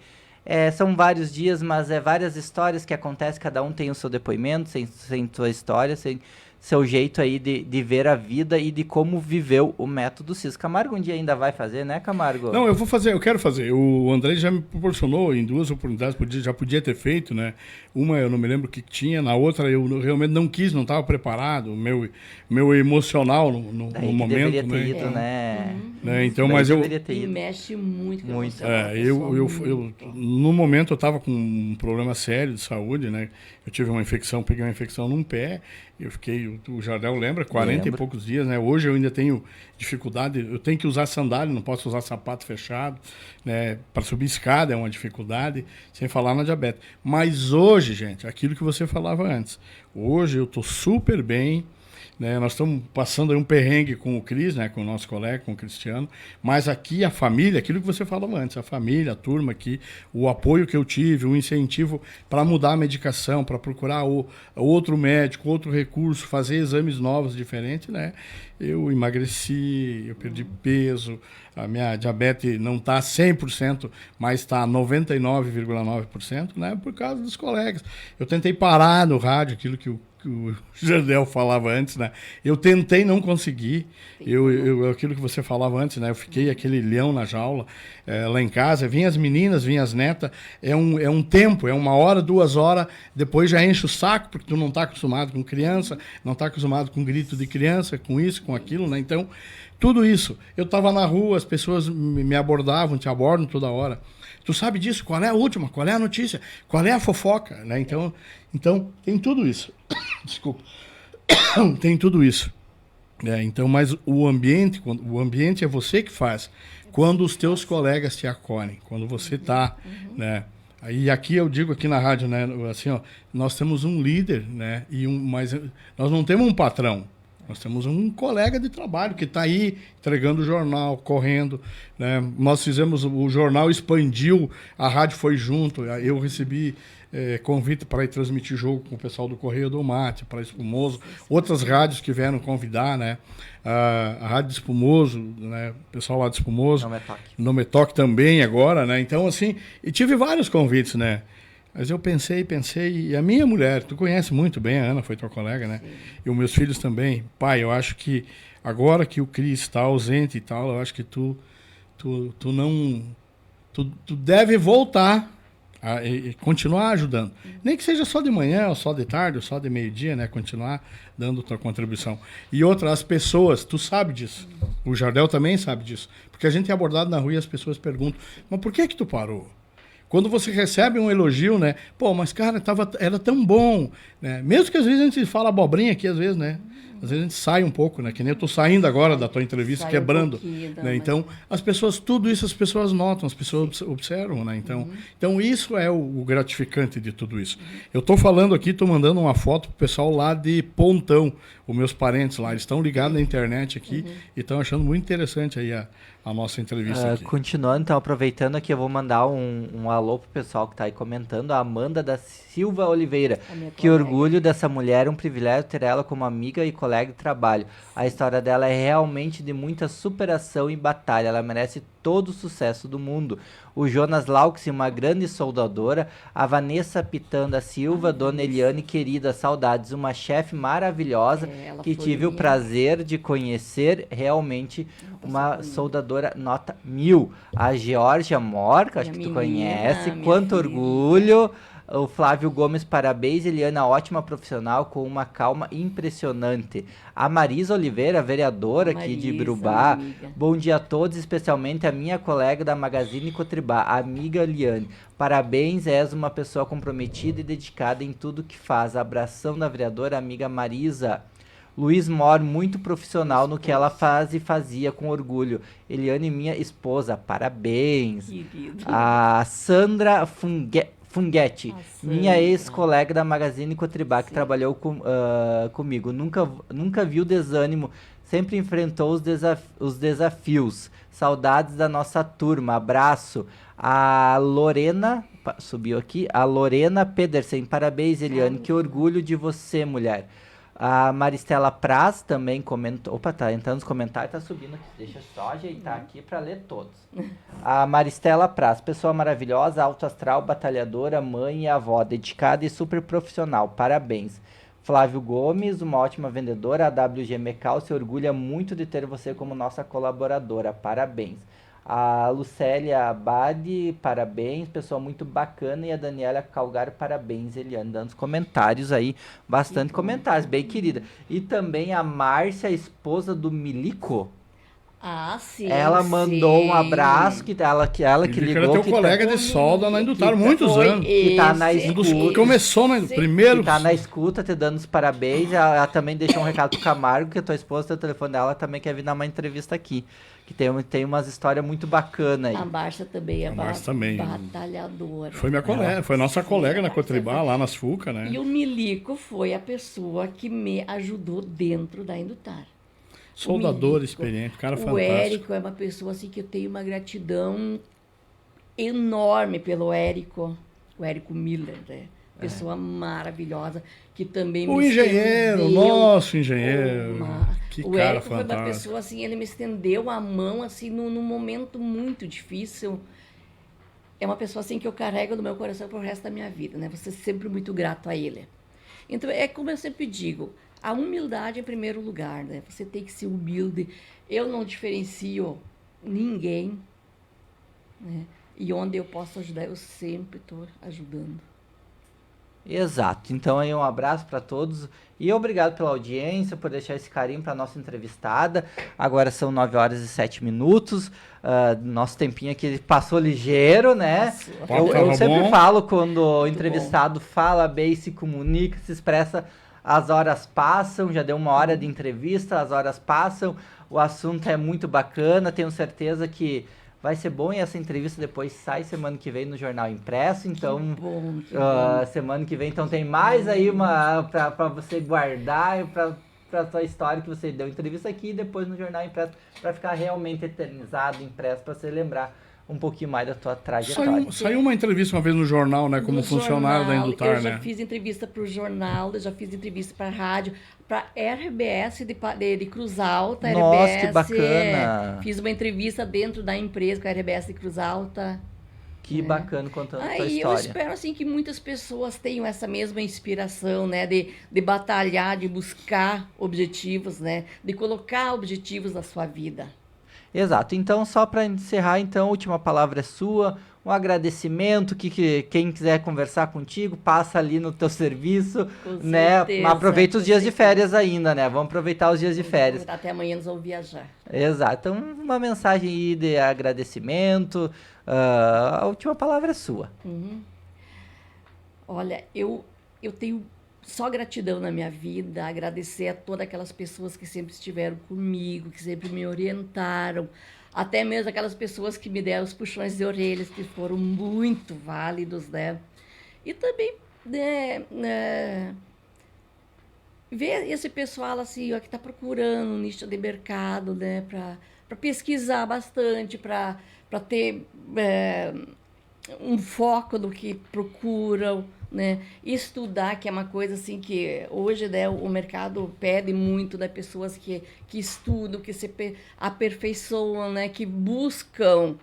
são vários dias, mas várias histórias que acontecem, cada um tem o seu depoimento, sem sua história, sem seu jeito aí de ver a vida e de como viveu o método CIS. Camargo um dia ainda vai fazer, né, Camargo? Não, eu quero fazer. O André já me proporcionou em 2 oportunidades, já podia ter feito, né? Uma eu não me lembro o que tinha, na outra eu realmente não quis, não estava preparado, o meu emocional no momento. Deveria ter né? ido, né? Né? Então, mas eu... E mexe muito com Muito. emocional. No momento eu estava com um problema sério de saúde, né? Eu tive peguei uma infecção num pé, eu fiquei, o Jardel lembra, 40 e poucos dias, né? Hoje eu ainda tenho dificuldade, eu tenho que usar sandália, não posso usar sapato fechado, né? Para subir escada é uma dificuldade, sem falar na diabetes. Mas hoje, gente, aquilo que você falava antes, hoje eu estou super bem, né? Nós estamos passando aí um perrengue com o Cris, né? Com o nosso colega, com o Cristiano, mas aqui a família, aquilo que você falava antes, a família, a turma aqui, o apoio que eu tive, o incentivo para mudar a medicação, para procurar outro médico, outro recurso, fazer exames novos, diferentes, né? Eu emagreci, eu perdi peso, a minha diabetes não está 100%, mas está 99,9%, né? Por causa dos colegas. Eu tentei parar no rádio, aquilo que o Jardel falava antes, né? Eu tentei, não consegui. Aquilo que você falava antes, né? Eu fiquei aquele leão na jaula, lá em casa. Vinha as meninas, vinha as netas. É um tempo, é 1 hora, 2 horas. Depois já enche o saco, porque tu não está acostumado com criança, não está acostumado com grito de criança, com isso, com aquilo, né? Então, tudo isso. Eu estava na rua, as pessoas me abordavam, te abordam toda hora. Tu sabe disso? Qual é a última? Qual é a notícia? Qual é a fofoca? Né? Então, tem tudo isso. Desculpa. Tem tudo isso. Então, mas o ambiente é você que faz. Quando os teus colegas te acolhem, quando você está, né? E aqui eu digo aqui na rádio, né? Assim, ó, nós temos um líder, né? Mas nós não temos um patrão. Nós temos um colega de trabalho que está aí entregando o jornal, correndo, né? Nós fizemos, o jornal expandiu, a rádio foi junto, eu recebi convite para ir transmitir jogo com o pessoal do Correio do Mate, para Espumoso, outras rádios que vieram convidar, né? A Rádio Espumoso, né? O pessoal lá de Espumoso, no Metoque também agora, né? Então, assim, e tive vários convites, né? Mas eu pensei, e a minha mulher, tu conhece muito bem, a Ana foi tua colega, né? Sim. E os meus filhos também. Pai, eu acho que agora que o Cris está ausente e tal, eu acho que tu deve voltar e continuar ajudando. Nem que seja só de manhã, ou só de tarde, ou só de meio-dia, né? Continuar dando tua contribuição. E outra, as pessoas, tu sabe disso. O Jardel também sabe disso. Porque a gente é abordado na rua e as pessoas perguntam, mas por que tu parou? Quando você recebe um elogio, né? Pô, mas cara, era tão bom, né? Mesmo que às vezes a gente fala abobrinha aqui, às vezes, né? Às vezes a gente sai um pouco, né? Que nem eu tô saindo agora da tua entrevista, quebrando. Né? Então, tudo isso as pessoas notam, as pessoas observam, né? Então isso é o gratificante de tudo isso. Eu tô falando aqui, tô mandando uma foto pro pessoal lá de Pontão, os meus parentes lá, eles estão ligados na internet aqui e estão achando muito interessante aí a nossa entrevista aqui. Continuando, então, aproveitando aqui, eu vou mandar um alô pro pessoal que tá aí comentando, a Amanda da Silva Oliveira. Que orgulho dessa mulher, um privilégio ter ela como amiga e colega de trabalho. A história dela é realmente de muita superação e batalha, ela merece todo o sucesso do mundo. O Jonas Laux, uma grande soldadora, a Vanessa Pitanda Silva, Dona Eliane, querida, saudades, uma chefe maravilhosa que tive o prazer de conhecer, realmente uma soldadora nota 1000. A Georgia Morca, acho que tu conhece, quanto orgulho. O Flávio Gomes, parabéns, Eliana, ótima profissional, com uma calma impressionante. A Marisa Oliveira, vereadora aqui de Birubá, bom dia a todos, especialmente a minha colega da Magazine Cotribá, a amiga Eliane. Parabéns, és uma pessoa comprometida e dedicada em tudo que faz. Abração da vereadora, amiga Marisa. Luiz Mor, muito profissional no que ela faz e fazia com orgulho. Eliane, minha esposa, parabéns. Querido. A Sandra Funguetti, minha ex-colega da Magazine Cotribá, que trabalhou comigo. Nunca viu desânimo, sempre enfrentou os desafios. Saudades da nossa turma, abraço. A Lorena, subiu aqui, a Lorena Pedersen, parabéns, Eliane, que orgulho de você, mulher. A Maristela Praz também comentou. Opa, tá entrando nos comentários, tá subindo aqui. Deixa eu só ajeitar aqui para ler todos. A Maristela Praz, pessoa maravilhosa, alto astral, batalhadora, mãe e avó, dedicada e super profissional. Parabéns. Flávio Gomes, uma ótima vendedora. A WG Mecal se orgulha muito de ter você como nossa colaboradora. Parabéns. A Lucélia Abade, parabéns, pessoa muito bacana. E a Daniela Calgar, parabéns, Eliane, dando os comentários aí, bastante comentários, bem querida. E também a Márcia, esposa do Milico. Ah, sim. Ela mandou um abraço, ela que Milico ligou. era teu colega de solda na Indutar, muitos anos. Que tá na Um dos escuta. que começou no primeiro. Que tá na escuta, te dando os parabéns. Ela também deixou um recado pro Camargo, que a tua esposa tem o telefone dela, também quer vir dar uma entrevista aqui. Que tem umas histórias muito bacanas aí. A Márcia também é batalhadora. Foi minha colega, foi nossa colega na Cotribá, lá nas FUCA, né? E o Milico foi a pessoa que me ajudou dentro da Indutar. Soldador experiente, cara fantástico. O Érico é uma pessoa assim que eu tenho uma gratidão enorme pelo Érico. O Érico Miller, né? Pessoa maravilhosa, que também o me engenheiro, estendeu nosso engenheiro. Que o cara Érico fantástico. foi uma pessoa assim, ele me estendeu a mão assim num momento muito difícil. É uma pessoa assim que eu carrego no meu coração pro resto da minha vida, né? Vou ser sempre muito grato a ele. Então, é como eu sempre digo, a humildade em primeiro lugar, né? Você tem que ser humilde. Eu não diferencio ninguém, né? E onde eu posso ajudar, eu sempre estou ajudando. Exato. Então aí um abraço para todos e obrigado pela audiência, por deixar esse carinho para nossa entrevistada. Agora são 9h07. Nosso tempinho aqui passou ligeiro, né? Eu sempre falo, quando o entrevistado fala bem, se comunica, se expressa, as horas passam, já deu 1 hora de entrevista, as horas passam, o assunto é muito bacana, tenho certeza que vai ser bom, e essa entrevista depois sai semana que vem no Jornal Impresso, então que bom. Semana que vem então tem mais aí para você guardar, para tua história que você deu entrevista aqui, e depois no Jornal Impresso, para ficar realmente eternizado, impresso, para você lembrar um pouquinho mais da tua trajetória. Saiu uma entrevista uma vez no jornal, né, como funcionário da Indutar, né? Eu já fiz entrevista para o jornal, eu já fiz entrevista para a rádio, para RBS de Cruz Alta. Nossa, RBS, que bacana! Fiz uma entrevista dentro da empresa com a RBS de Cruz Alta. Que bacana, contando a tua história. Eu espero assim que muitas pessoas tenham essa mesma inspiração, né, de batalhar, de buscar objetivos, né, de colocar objetivos na sua vida. Exato. Então, só para encerrar, então, a última palavra é sua. Um agradecimento, que quem quiser conversar contigo, passa ali no teu serviço, né? Aproveita os dias de férias ainda, né? Vamos aproveitar os dias de férias. Até amanhã nós vamos viajar. Exato. Então, uma mensagem aí de agradecimento. A última palavra é sua. Uhum. Olha, eu tenho só gratidão na minha vida, agradecer a todas aquelas pessoas que sempre estiveram comigo, que sempre me orientaram, até mesmo aquelas pessoas que me deram os puxões de orelhas, que foram muito válidos, né? E também, né, ver esse pessoal assim, ó, que está procurando um nicho de mercado, né, para pesquisar bastante, para ter um foco no que procuram, né? Estudar, que é uma coisa assim que hoje, né, o mercado pede muito, né, pessoas que estudam, que se aperfeiçoam, né, que buscam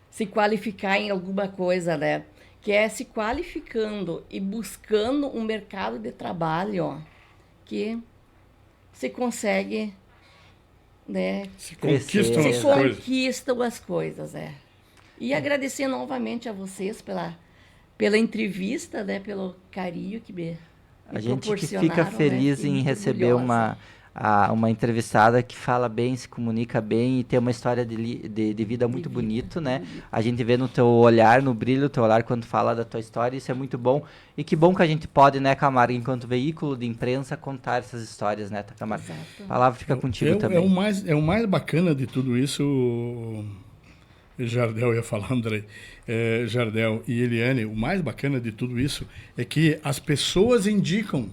se qualificar em alguma coisa, né, que é se qualificando e buscando um mercado de trabalho, ó, que se consegue, né, se conquistam as coisas, E agradecer novamente a vocês pela entrevista, né, pelo carinho que me a gente que fica feliz, né, em receber uma entrevistada que fala bem, se comunica bem e tem uma história de vida muito bonito, né? A gente vê no teu olhar, no brilho do teu olhar quando fala da tua história, isso é muito bom. E que bom que a gente pode, né, Camargo, enquanto veículo de imprensa, contar essas histórias, né, Camargo? Exato. A palavra fica contigo também. É o mais bacana de tudo isso, Jardel ia falar, André, Jardel e Eliane, o mais bacana de tudo isso é que as pessoas indicam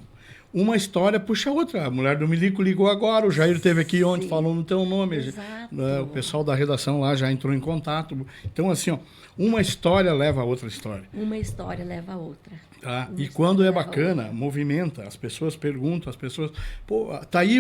uma história puxa a outra. A mulher do Milico ligou agora, o Jair esteve aqui ontem, falou no teu nome. Exato. O pessoal da redação lá já entrou em contato. Então, assim, ó, uma história leva a outra história. Uma história leva a outra. Tá? E quando é bacana, movimenta, as pessoas perguntam, as pessoas... Pô, tá aí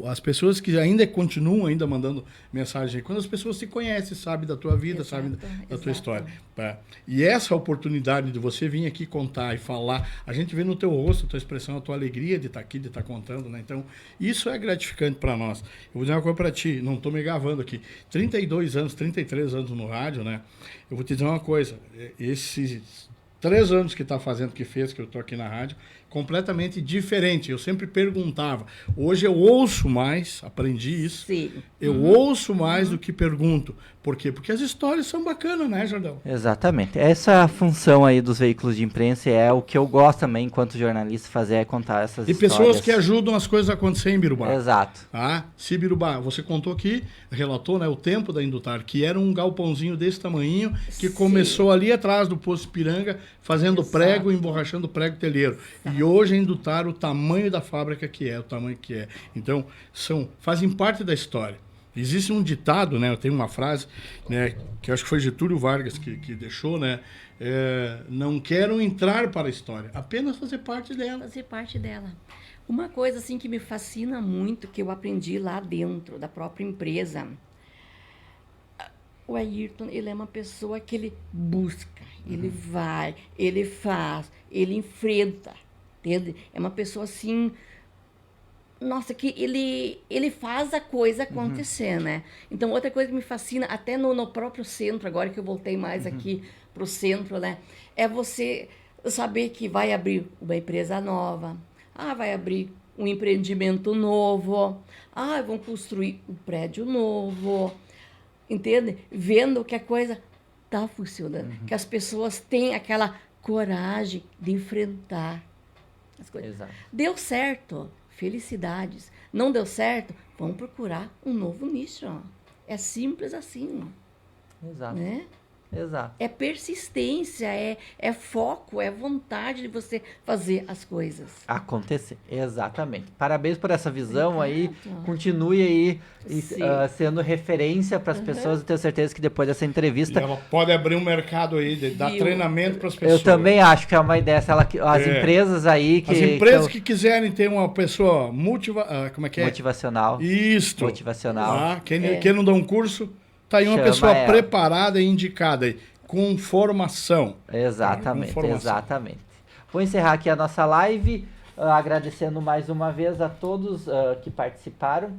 as pessoas que ainda continuam ainda mandando mensagem. Quando as pessoas se conhecem, sabem da tua vida, sabem da tua história. Tá? E essa oportunidade de você vir aqui contar e falar, a gente vê no teu rosto, a tua expressão, a tua alegria de estar aqui, de estar contando, né? Então, isso é gratificante para nós. Eu vou dizer uma coisa para ti, não estou me gravando aqui. 32 anos, 33 anos no rádio, né? Eu vou te dizer uma coisa, esses 3 anos que está fazendo, que eu estou aqui na rádio, completamente diferente. Eu sempre perguntava. Hoje eu ouço mais, aprendi isso. Sim. Eu ouço mais do que pergunto. Por quê? Porque as histórias são bacanas, né, Jardel? Exatamente. Essa função aí dos veículos de imprensa é o que eu gosto também, enquanto jornalista, fazer é contar essas histórias. E pessoas que ajudam as coisas a acontecer em Birubá. Exato. Ah, se Birubá, você contou aqui, relatou, né, o tempo da Indutar, que era um galpãozinho desse tamanhinho, que começou ali atrás do Poço Piranga, fazendo prego, emborrachando prego telheiro. E hoje a Indutar, o tamanho da fábrica que é, o tamanho que é. Então, fazem parte da história. Existe um ditado, né? Eu tenho uma frase, né? Que eu acho que foi Getúlio Vargas que deixou, né? Não quero entrar para a história, apenas fazer parte dela. Fazer parte dela. Uma coisa assim que me fascina muito, que eu aprendi lá dentro da própria empresa. O Ayrton, ele é uma pessoa que ele busca, ele vai, ele faz, ele enfrenta. Entende? É uma pessoa assim... Nossa, que ele faz a coisa acontecer, né? Então, outra coisa que me fascina, até no próprio centro, agora que eu voltei mais aqui para o centro, né? É você saber que vai abrir uma empresa nova, vai abrir um empreendimento novo, vão construir um prédio novo, entende? Vendo que a coisa está funcionando, que as pessoas têm aquela coragem de enfrentar as coisas. Exato. Deu certo. Felicidades. Não deu certo? Vamos procurar um novo nicho. É simples assim. Exato. Né? Exato. É persistência, é foco, é vontade de você fazer as coisas. Acontecer, exatamente. Parabéns por essa visão. Obrigado. Aí. Continue aí sendo referência para as pessoas. Eu tenho certeza que depois dessa entrevista... E ela pode abrir um mercado aí, dar treinamento para as pessoas. Eu também acho que é uma ideia. As empresas aí que... As empresas que quiserem ter uma pessoa motivacional. Isto. Motivacional. Quem não dá um curso... Tá aí uma pessoa preparada e indicada aí, com formação. Exatamente, exatamente. Vou encerrar aqui a nossa live, agradecendo mais uma vez a todos que participaram.